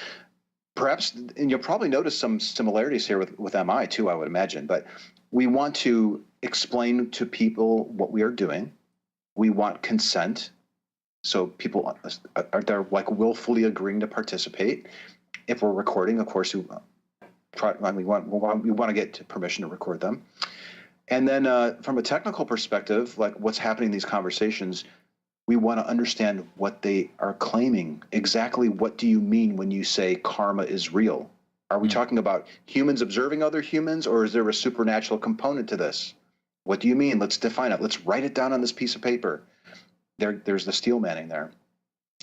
perhaps, and you'll probably notice some similarities here with MI too, I would imagine, but we want to explain to people what we are doing. We want consent, so people are like willfully agreeing to participate. If we're recording, of course, we want to get permission to record them. And then from a technical perspective, like what's happening in these conversations, we want to understand what they are claiming. Exactly what do you mean when you say karma is real? Are we talking about humans observing other humans, or is there a supernatural component to this? What do you mean? Let's define it. Let's write it down on this piece of paper. There's the steel manning there.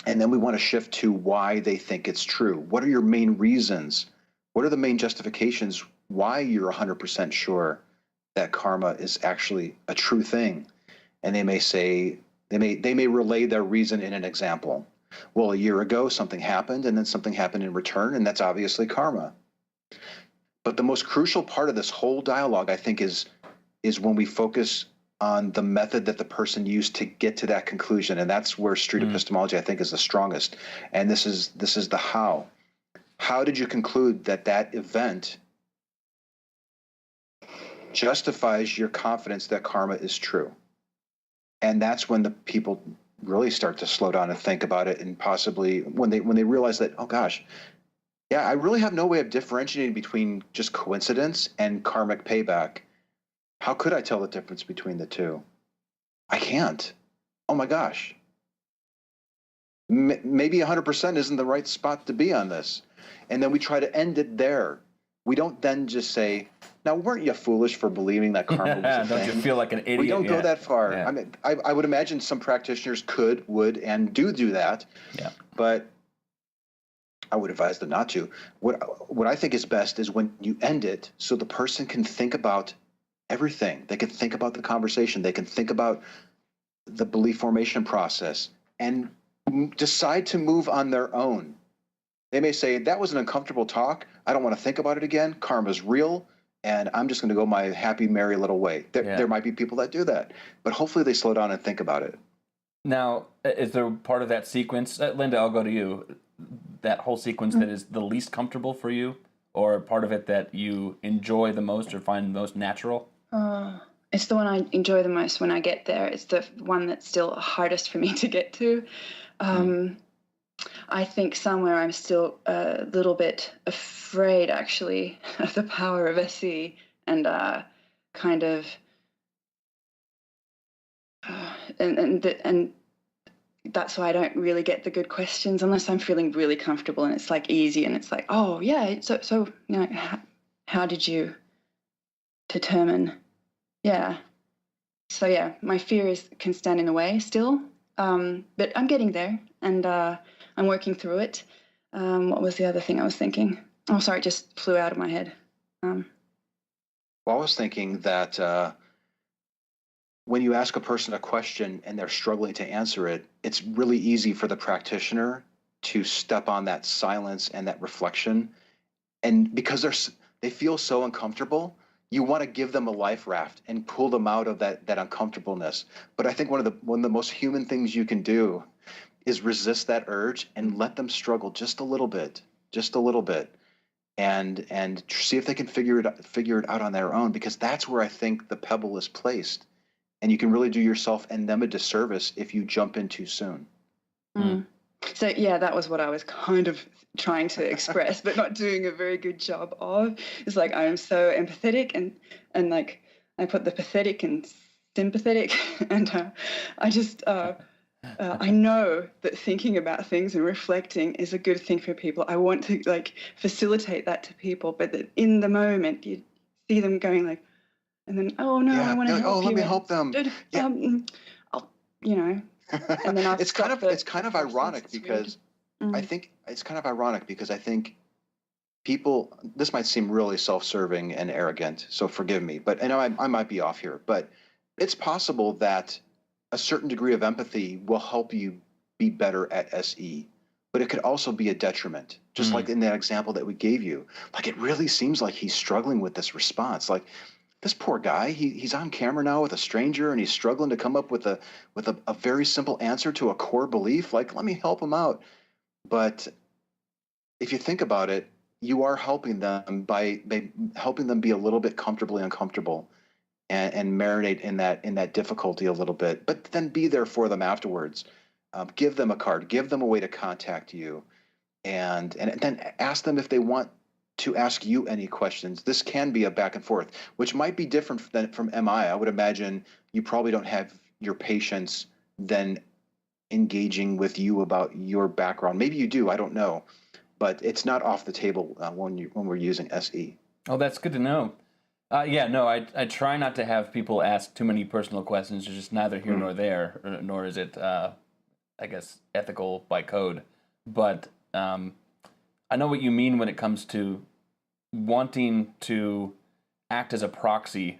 And then we want to shift to why they think it's true. What are your main reasons? What are the main justifications why you're 100% sure that karma is actually a true thing? And they may say, they may relay their reason in an example. Well, a year ago, something happened, and then something happened in return, and that's obviously karma. But the most crucial part of this whole dialogue, I think, is when we focus on the method that the person used to get to that conclusion. And that's where street epistemology, I think, is the strongest. And this is the how. How did you conclude that event justifies your confidence that karma is true? And that's when the people really start to slow down and think about it, and possibly when they realize that, oh gosh, yeah, I really have no way of differentiating between just coincidence and karmic payback. How could I tell the difference between the two? I can't. Oh my gosh. Maybe 100% isn't the right spot to be on this. And then we try to end it there. We don't then just say, now, weren't you foolish for believing that karma was a thing? Don't you feel like an idiot? We don't go that far. Yeah. I mean, I would imagine some practitioners would, and do that. Yeah. But I would advise them not to. What I think is best is when you end it so the person can think about everything. They can think about the conversation. They can think about the belief formation process and decide to move on their own. They may say, that was an uncomfortable talk. I don't want to think about it again. Karma's real, and I'm just going to go my happy, merry little way. There might be people that do that, but hopefully they slow down and think about it. Now, is there part of that sequence, Linda, I'll go to you, that whole sequence that is the least comfortable for you or part of it that you enjoy the most or find most natural? It's the one I enjoy the most when I get there. It's the one that's still hardest for me to get to. I think somewhere I'm still a little bit afraid, actually, of the power of SE and kind of and that's why I don't really get the good questions unless I'm feeling really comfortable and it's like easy and it's like, oh yeah, so you know, how did you determine? Yeah. So yeah, my fear can stand in the way still, but I'm getting there and I'm working through it. What was the other thing I was thinking? Oh, sorry, it just flew out of my head. Well, I was thinking that when you ask a person a question and they're struggling to answer it, it's really easy for the practitioner to step on that silence and that reflection. And because they feel so uncomfortable, you want to give them a life raft and pull them out of that uncomfortableness. But I think one of the most human things you can do is resist that urge and let them struggle just a little bit, and see if they can figure it out on their own, because that's where I think the pebble is placed. And you can really do yourself and them a disservice if you jump in too soon. So yeah, that was what I was kind of trying to express, but not doing a very good job of. It's like I am so empathetic and like I put the pathetic and sympathetic, and I just I know that thinking about things and reflecting is a good thing for people. I want to like facilitate that to people, but that in the moment you see them going like, and then I want to help you. Oh, let me help them. Yeah. I'll, you know. And then it's kind of ironic because I think people, this might seem really self-serving and arrogant, so forgive me, but I know I might be off here, but it's possible that a certain degree of empathy will help you be better at SE, but it could also be a detriment, just like in that example that we gave you. Like, it really seems like he's struggling with this response. Like, this poor guy, he's on camera now with a stranger and he's struggling to come up with a very simple answer to a core belief. Like, let me help him out. But if you think about it, you are helping them by helping them be a little bit comfortably uncomfortable and marinate in that difficulty a little bit, but then be there for them afterwards. Give them a card, give them a way to contact you, and then ask them if they want to ask you any questions. This can be a back and forth, which might be different from MI. I would imagine you probably don't have your patients then engaging with you about your background. Maybe you do, I don't know. But it's not off the table when we're using SE. Oh, that's good to know. I try not to have people ask too many personal questions. It's just neither here nor there, nor is it, I guess, ethical by code. But I know what you mean when it comes to wanting to act as a proxy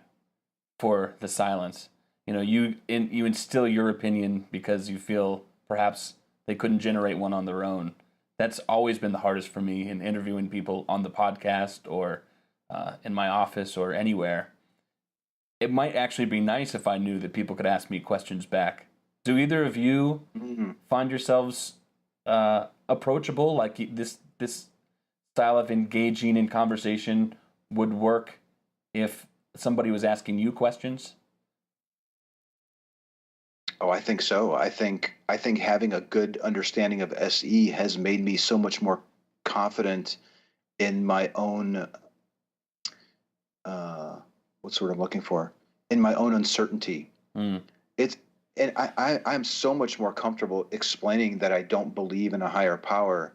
for the silence. You know, you instill your opinion because you feel perhaps they couldn't generate one on their own. That's always been the hardest for me in interviewing people on the podcast or in my office or anywhere. It might actually be nice if I knew that people could ask me questions back. Do either of you find yourselves approachable? Like this style of engaging in conversation would work if somebody was asking you questions? Oh, I think so. I think having a good understanding of SE has made me so much more confident in my own what's the word I'm looking for? In my own uncertainty. I'm so much more comfortable explaining that I don't believe in a higher power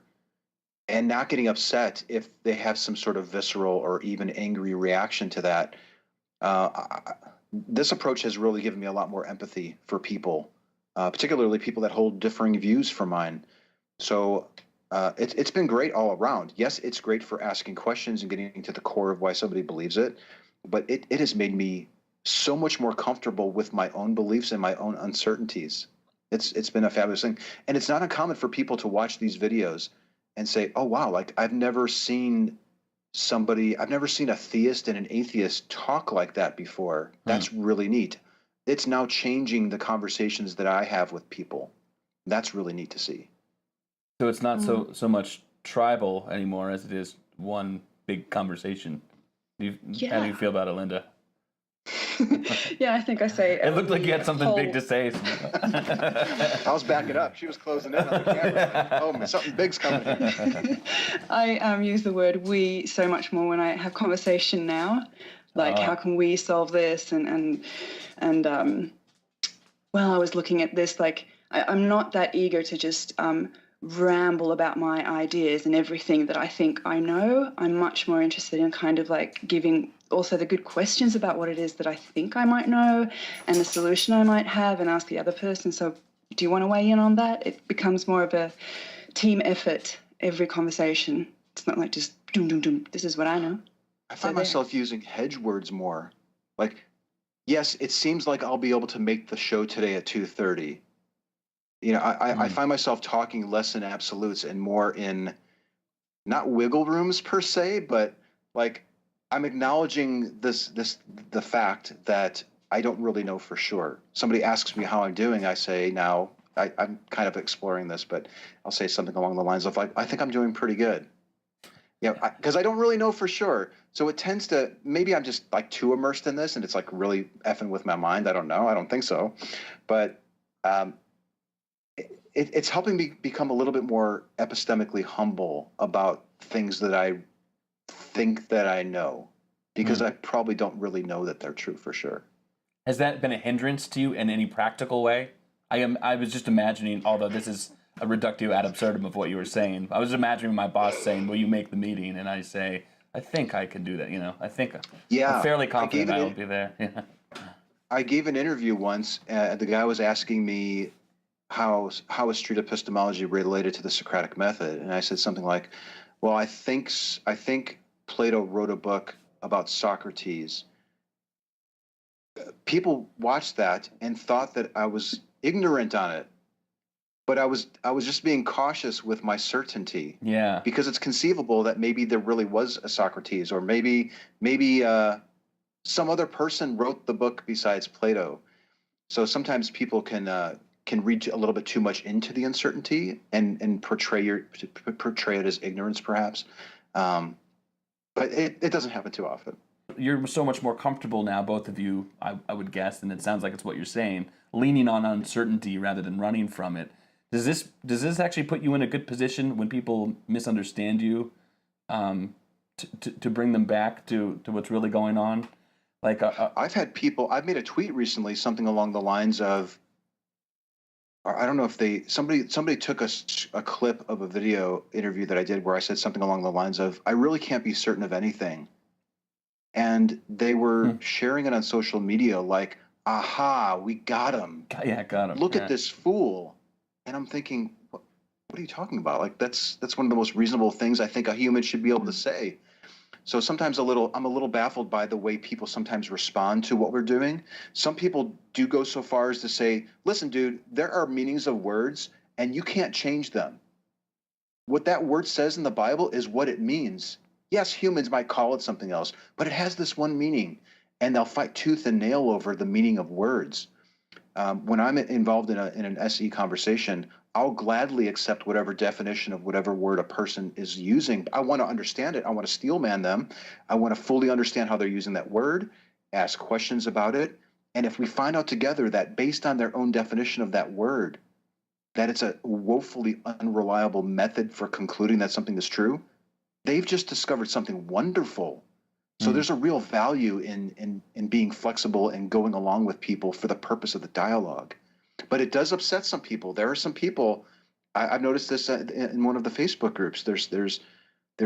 and not getting upset if they have some sort of visceral or even angry reaction to that. This approach has really given me a lot more empathy for people, particularly people that hold differing views from mine. So it's been great all around. Yes, it's great for asking questions and getting to the core of why somebody believes it, but it has made me so much more comfortable with my own beliefs and my own uncertainties. It's been a fabulous thing. And it's not uncommon for people to watch these videos and say, oh, wow, like I've never seen a theist and an atheist talk like that before. That's really neat. It's now changing the conversations that I have with people. That's really neat to see. So it's not so much tribal anymore as it is one big conversation. How do you feel about it, Linda? Yeah, I think I say... It looked like you had something big to say. I was backing up. She was closing in on the camera. Like, oh, something big's coming here. I use the word we so much more when I have conversation now. Like, how can we solve this? And well, I was looking at this, like, I'm not that eager to just ramble about my ideas and everything that I think I know. I'm much more interested in kind of like giving also the good questions about what it is that I think I might know and the solution I might have, and ask the other person, so do you want to weigh in on that? It becomes more of a team effort every conversation. It's not like just doom, doom, doom, this is what I know. I find myself using hedge words more. Like, yes, it seems like I'll be able to make the show today at 2:30. You know, I find myself talking less in absolutes and more in not wiggle rooms per se, but like I'm acknowledging the fact that I don't really know for sure. Somebody asks me how I'm doing, I say now I'm kind of exploring this, but I'll say something along the lines of like, I think I'm doing pretty good. Yeah, because I don't really know for sure. So it tends to, maybe I'm just like too immersed in this and it's like really effing with my mind. I don't know. I don't think so. But it's helping me become a little bit more epistemically humble about things that I think that I know, because I probably don't really know that they're true for sure. Has that been a hindrance to you in any practical way? I was just imagining, although this is a reductio ad absurdum of what you were saying, I was imagining my boss saying, will you make the meeting? And I say, I think I can do that. You know, I think I'm fairly confident I will be there. I gave an interview once. The guy was asking me, how is street epistemology related to the Socratic method? And I said something like, well, I think Plato wrote a book about Socrates. People watched that and thought that I was ignorant on it, but I was just being cautious with my certainty. Yeah. Because it's conceivable that maybe there really was a Socrates, or maybe some other person wrote the book besides Plato. So sometimes people can read a little bit too much into the uncertainty and portray it as ignorance, perhaps. But it doesn't happen too often. You're so much more comfortable now, both of you, I would guess, and it sounds like it's what you're saying, leaning on uncertainty rather than running from it. Does this actually put you in a good position when people misunderstand you, to bring them back to what's really going on? Like I've made a tweet recently, something along the lines of, I don't know if somebody took a clip of a video interview that I did where I said something along the lines of, I really can't be certain of anything. And they were sharing it on social media like, aha, we got him. Yeah, got him. Look at this fool. And I'm thinking, what are you talking about? Like, that's one of the most reasonable things I think a human should be able to say. So sometimes I'm a little baffled by the way people sometimes respond to what we're doing. Some people do go so far as to say, listen, dude, there are meanings of words and you can't change them. What that word says in the Bible is what it means. Yes, humans might call it something else, but it has this one meaning, and they'll fight tooth and nail over the meaning of words. When I'm involved in an SE conversation, I'll gladly accept whatever definition of whatever word a person is using. I want to understand it. I want to steelman them. I want to fully understand how they're using that word, ask questions about it. And if we find out together that based on their own definition of that word, that it's a woefully unreliable method for concluding that something is true, they've just discovered something wonderful. So there's a real value in being flexible and going along with people for the purpose of the dialogue. But it does upset some people. There are some people, I've noticed this in one of the Facebook groups. There's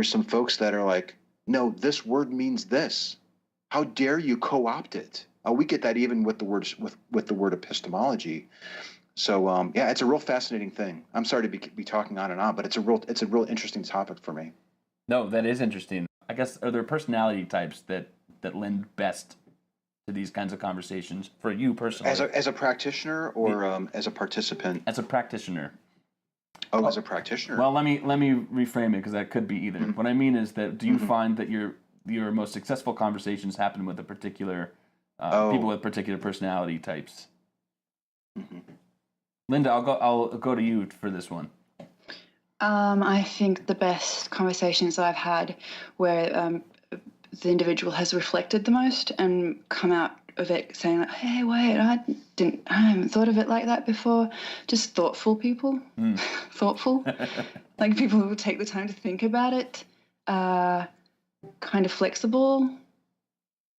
some folks that are like, no, this word means this. How dare you co-opt it? We get that even with the word epistemology. So yeah, it's a real fascinating thing. I'm sorry to be talking on and on, but it's a real interesting topic for me. No, that is interesting. I guess, are there personality types that lend best to these kinds of conversations for you personally? As a practitioner or as a participant? As a practitioner. Oh, as a practitioner. Well, let me reframe it, because that could be either. Mm-hmm. What I mean is that, do you find that your most successful conversations happen with a particular people with particular personality types? Mm-hmm. Linda, I'll go to you for this one. I think the best conversations I've had where the individual has reflected the most and come out of it saying, like, hey, wait, I haven't thought of it like that before. Just thoughtful people. Thoughtful. Like people who will take the time to think about it. Kind of flexible.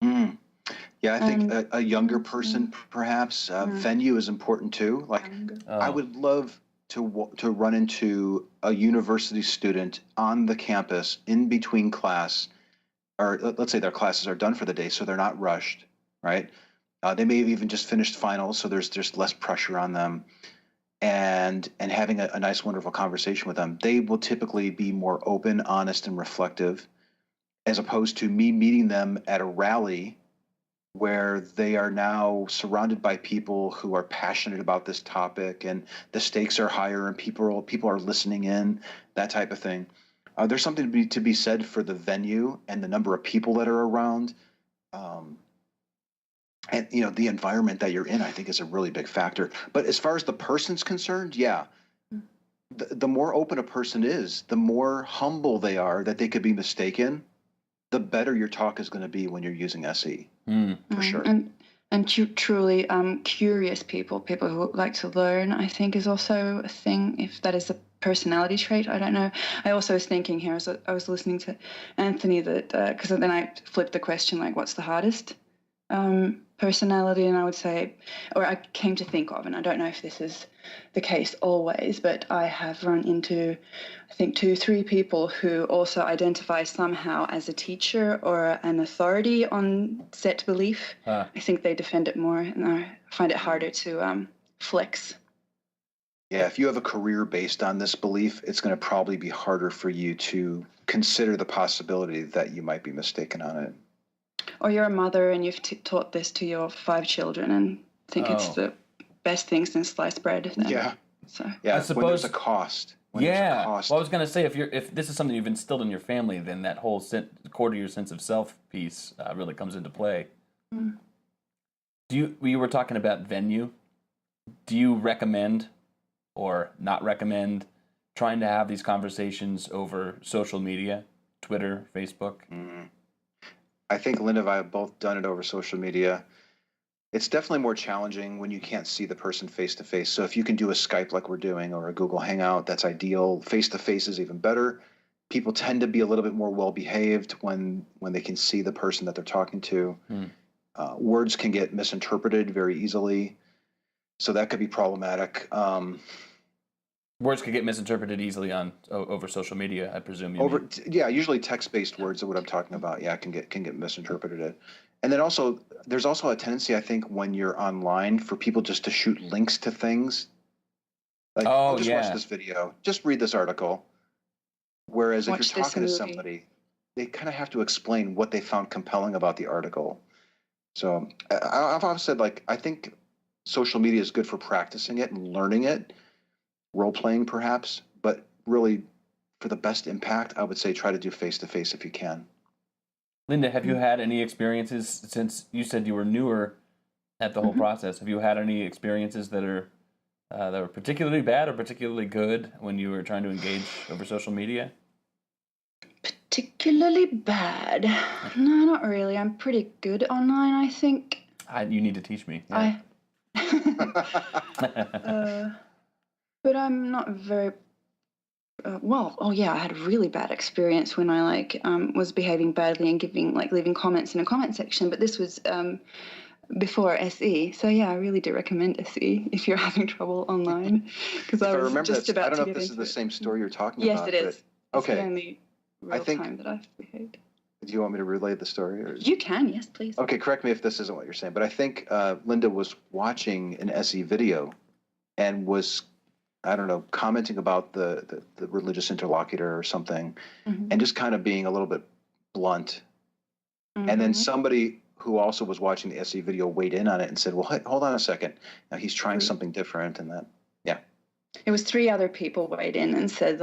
Yeah, I think a younger person, perhaps. Venue is important too. Like, I would love to run into a university student on the campus in between class, or let's say their classes are done for the day, so they're not rushed, right? They may have even just finished finals, so there's just less pressure on them, and having a nice, wonderful conversation with them. They will typically be more open, honest, and reflective, as opposed to me meeting them at a rally where they are now surrounded by people who are passionate about this topic, and the stakes are higher, and people are listening in, that type of thing. There's something to be said for the venue and the number of people that are around, and the environment that you're in. I think is a really big factor. But as far as the person's concerned, yeah, the more open a person is, the more humble they are that they could be mistaken, the better your talk is going to be when you're using SE. For sure. And truly curious people who like to learn, I think, is also a thing, if that is a personality trait. I don't know. I also was thinking here as I was listening to Anthony that, because then I flipped the question, like, what's the hardest personality? And I would say, or I came to think of, and I don't know if this is the case always, but I have run into, I think, 2-3 people who also identify somehow as a teacher or an authority on set belief. I think they defend it more, and I find it harder to flex. Yeah, if you have a career based on this belief, it's going to probably be harder for you to consider the possibility that you might be mistaken on it. Or you're a mother and you've taught this to your 5 children and think it's the best thing since sliced bread. Then. Yeah. So yeah, I suppose, when there's a cost. Well, I was going to say, if this is something you've instilled in your family, then that whole core to your sense of self piece really comes into play. You were talking about venue. Do you recommend or not recommend trying to have these conversations over social media, Twitter, Facebook? I think Linda and I have both done it over social media. It's definitely more challenging when you can't see the person face to face. So if you can do a Skype like we're doing or a Google Hangout, that's ideal. Face to face is even better. People tend to be a little bit more well behaved when they can see the person that they're talking to. Words can get misinterpreted very easily, so that could be problematic. Words could get misinterpreted easily over social media, I presume. Usually text-based words are what I'm talking about. Yeah, can get misinterpreted. And then also, there's also a tendency, I think, when you're online for people just to shoot links to things. Like, just watch this video, just read this article. Whereas if you're talking to somebody, they kind of have to explain what they found compelling about the article. So I've always said, like, I think social media is good for practicing it and learning it. Role-playing, perhaps, but really, for the best impact, I would say try to do face-to-face if you can. Linda, have you had any experiences, since you said you were newer at the whole process, have you had any experiences that were particularly bad or particularly good when you were trying to engage over social media? Particularly bad? No, not really. I'm pretty good online, I think. You need to teach me. Yeah. But I'm not very I had a really bad experience when I was behaving badly and leaving comments in a comment section. But this was before SE, so yeah, I really do recommend SE if you're having trouble online. Because I was just about to get into it. I don't know if this is the same story you're talking about. Yes, it is. Okay. It's the only real time that I've behaved. Do you want me to relay the story? Or? You can, yes, please. Okay, correct me if this isn't what you're saying, but I think Linda was watching an SE video and was, I don't know, commenting about the religious interlocutor or something, and just kind of being a little bit blunt. And then somebody who also was watching the SE video weighed in on it and said, well, hold on a second. Now he's trying something different, and that, yeah. It was 3 other people weighed in and said,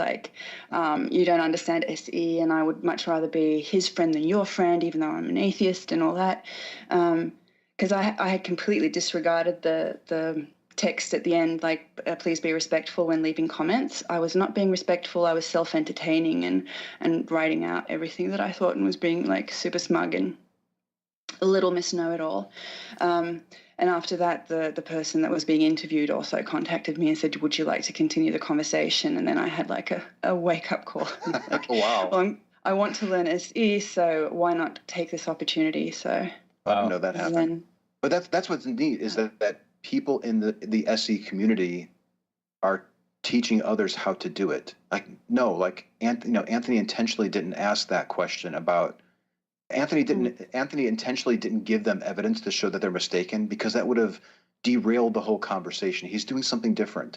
you don't understand SE, and I would much rather be his friend than your friend, even though I'm an atheist and all that. Because I had completely disregarded the text at the end, like, please be respectful when leaving comments. I was not being respectful. I was self-entertaining and writing out everything that I thought and was being like super smug and a little Miss Know-it-all. And after that, the person that was being interviewed also contacted me and said, would you like to continue the conversation? And then I had like a wake-up call. Like, wow. Well, I want to learn SE, so why not take this opportunity? So I didn't know that happened. But that's what's neat, is that people in the SE community are teaching others how to do it. Like, no, like Anthony intentionally didn't ask that question about. Anthony intentionally didn't give them evidence to show that they're mistaken, because that would have derailed the whole conversation. He's doing something different.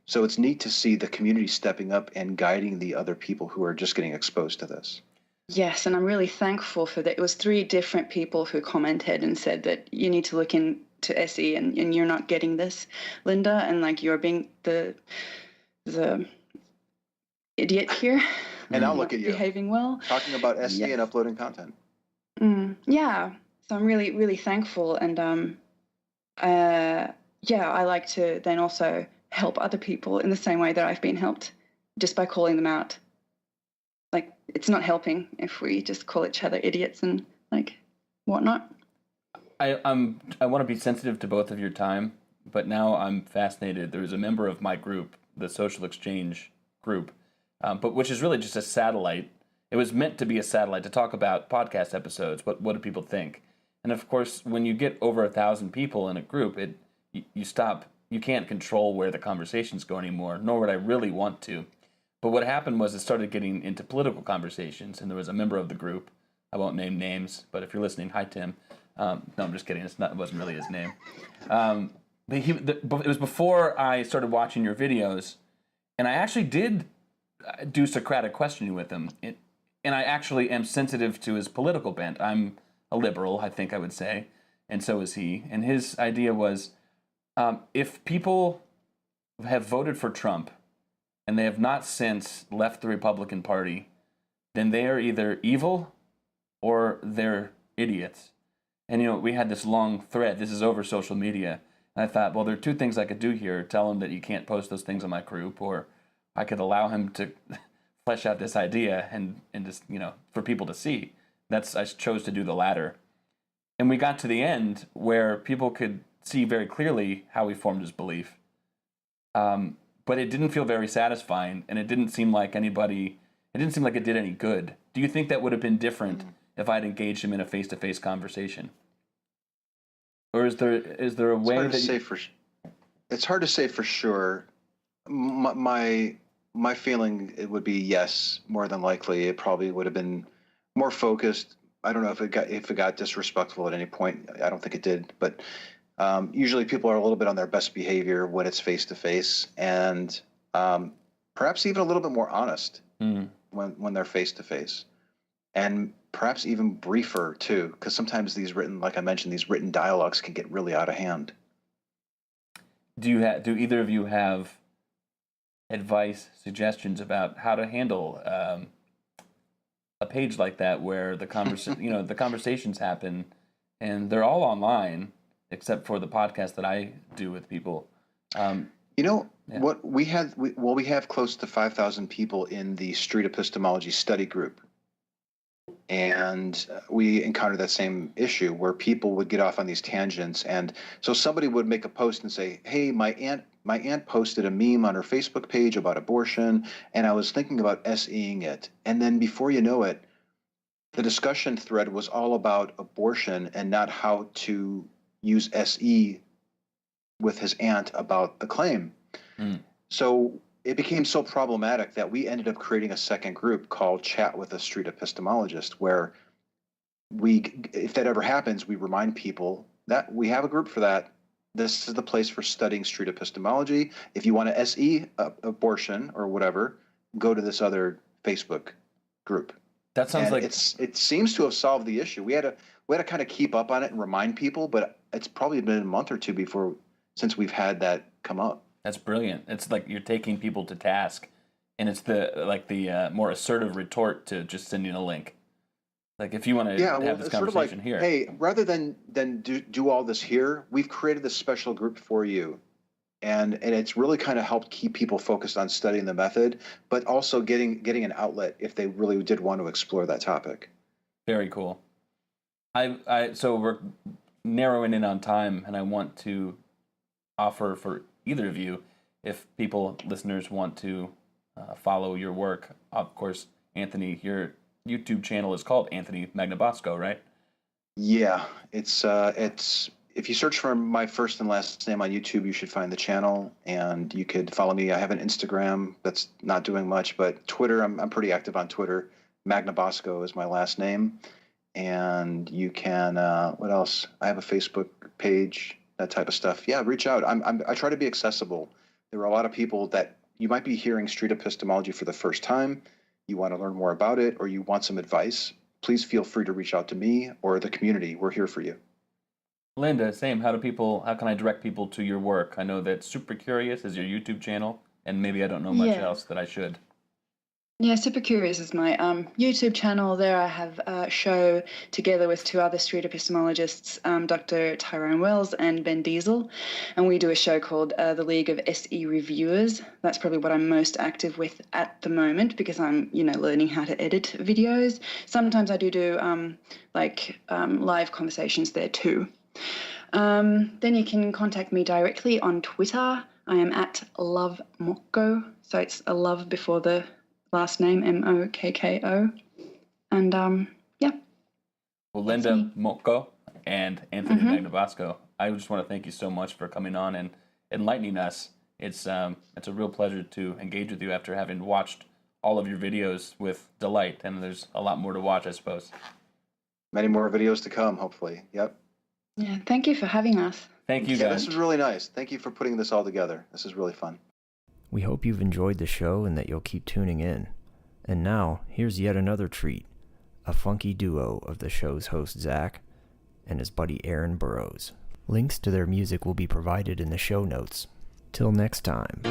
So it's neat to see the community stepping up and guiding the other people who are just getting exposed to this. Yes, and I'm really thankful for that. It was 3 different people who commented and said that you need to look into SE and you're not getting this, Linda, and like you're being the idiot here. And now look at you. Behaving well. Talking about SE and uploading content. Yeah, so I'm really, really thankful, and I like to then also help other people in the same way that I've been helped, just by calling them out. Like, it's not helping if we just call each other idiots and like whatnot. I want to be sensitive to both of your time, but now I'm fascinated. There's a member of my group, the Social Exchange group, but which is really just a satellite. It was meant to be a satellite to talk about podcast episodes. What do people think? And of course, when you get over 1,000 people in a group, you stop. You can't control where the conversations go anymore, nor would I really want to. But what happened was it started getting into political conversations, and there was a member of the group. I won't name names, but if you're listening, hi Tim. No, I'm just kidding. It wasn't really his name. But it was before I started watching your videos, and I actually did do Socratic questioning with him. And I actually am sensitive to his political bent. I'm a liberal, I think I would say, and so is he. And his idea was, if people have voted for Trump and they have not since left the Republican Party, then they are either evil or they're idiots. And, we had this long thread. This is over social media. And I thought, well, there are 2 things I could do here. Tell him that you can't post those things on my group, or I could allow him to flesh out this idea and just, for people to see. I chose to do the latter. And we got to the end where people could see very clearly how he formed his belief. But it didn't feel very satisfying, and it didn't seem like it did any good. Do you think that would have been different if I'd engaged him in a face-to-face conversation? Or is there a way it's hard to say for sure. My feeling, it would be yes, more than likely. It probably would have been more focused. I don't know if it got disrespectful at any point. I don't think it did. But usually people are a little bit on their best behavior when it's face-to-face, and perhaps even a little bit more honest when they're face-to-face. And perhaps even briefer, too, because sometimes like I mentioned, these written dialogues can get really out of hand. Do either of you have advice, suggestions about how to handle a page like that, where the the conversations happen, and they're all online except for the podcast that I do with people? What we have close to 5,000 people in the Street Epistemology study group, and we encountered that same issue where people would get off on these tangents, and so somebody would make a post and say, "Hey, my aunt posted a meme on her Facebook page about abortion, and I was thinking about SEing it." And then before you know it, the discussion thread was all about abortion and not how to use SE with his aunt about the claim. So it became so problematic that we ended up creating a second group called Chat with a Street Epistemologist, where if that ever happens, we remind people that we have a group for that. This is the place for studying street epistemology. If you want to SE abortion or whatever, go to this other Facebook group. That sounds like it seems to have solved the issue. We had to kind of keep up on it and remind people, but it's probably been a month or two since we've had that come up. That's brilliant. It's like you're taking people to task, and it's the more assertive retort to just sending a link. Like if you want to have this conversation here. Hey, rather than do all this here, we've created this special group for you. And it's really kind of helped keep people focused on studying the method, but also getting an outlet if they really did want to explore that topic. Very cool. So we're narrowing in on time, and I want to offer for either of you, if listeners want to follow your work. Of course, Anthony, your YouTube channel is called Anthony Magnabosco, right? Yeah, it's if you search for my first and last name on YouTube, you should find the channel, and you could follow me. I have an Instagram that's not doing much, but Twitter, I'm pretty active on Twitter. Magnabosco is my last name, and you can what else? I have a Facebook page, that type of stuff. Yeah, reach out. I try to be accessible. There are a lot of people that you might be hearing street epistemology for the first time. You want to learn more about it, or you want some advice. Please feel free to reach out to me or the community. We're here for you. Linda, same. How can I direct people to your work? I know that Super Curious is your YouTube channel, and maybe I don't know much else that I should. Yeah, Super Curious is my YouTube channel. There I have a show together with two other street epistemologists, Dr. Tyrone Wells and Ben Diesel, and we do a show called The League of SE Reviewers. That's probably what I'm most active with at the moment because I'm, learning how to edit videos. Sometimes I do live conversations there too. Then you can contact me directly on Twitter. I am at Love Mokko, so it's a love before the last name, Mokko. And yeah. Well, Linda Mokko and Anthony Magnabosco, I just want to thank you so much for coming on and enlightening us. It's a real pleasure to engage with you after having watched all of your videos with delight, and there's a lot more to watch, I suppose. Many more videos to come, hopefully. Yep. Yeah, thank you for having us. Thank you, guys. guys. This was really nice. Thank you for putting this all together. This is really fun. We hope you've enjoyed the show and that you'll keep tuning in. And now, here's yet another treat, a funky duo of the show's host Zach and his buddy Aaron Burrows. Links to their music will be provided in the show notes. Till next time.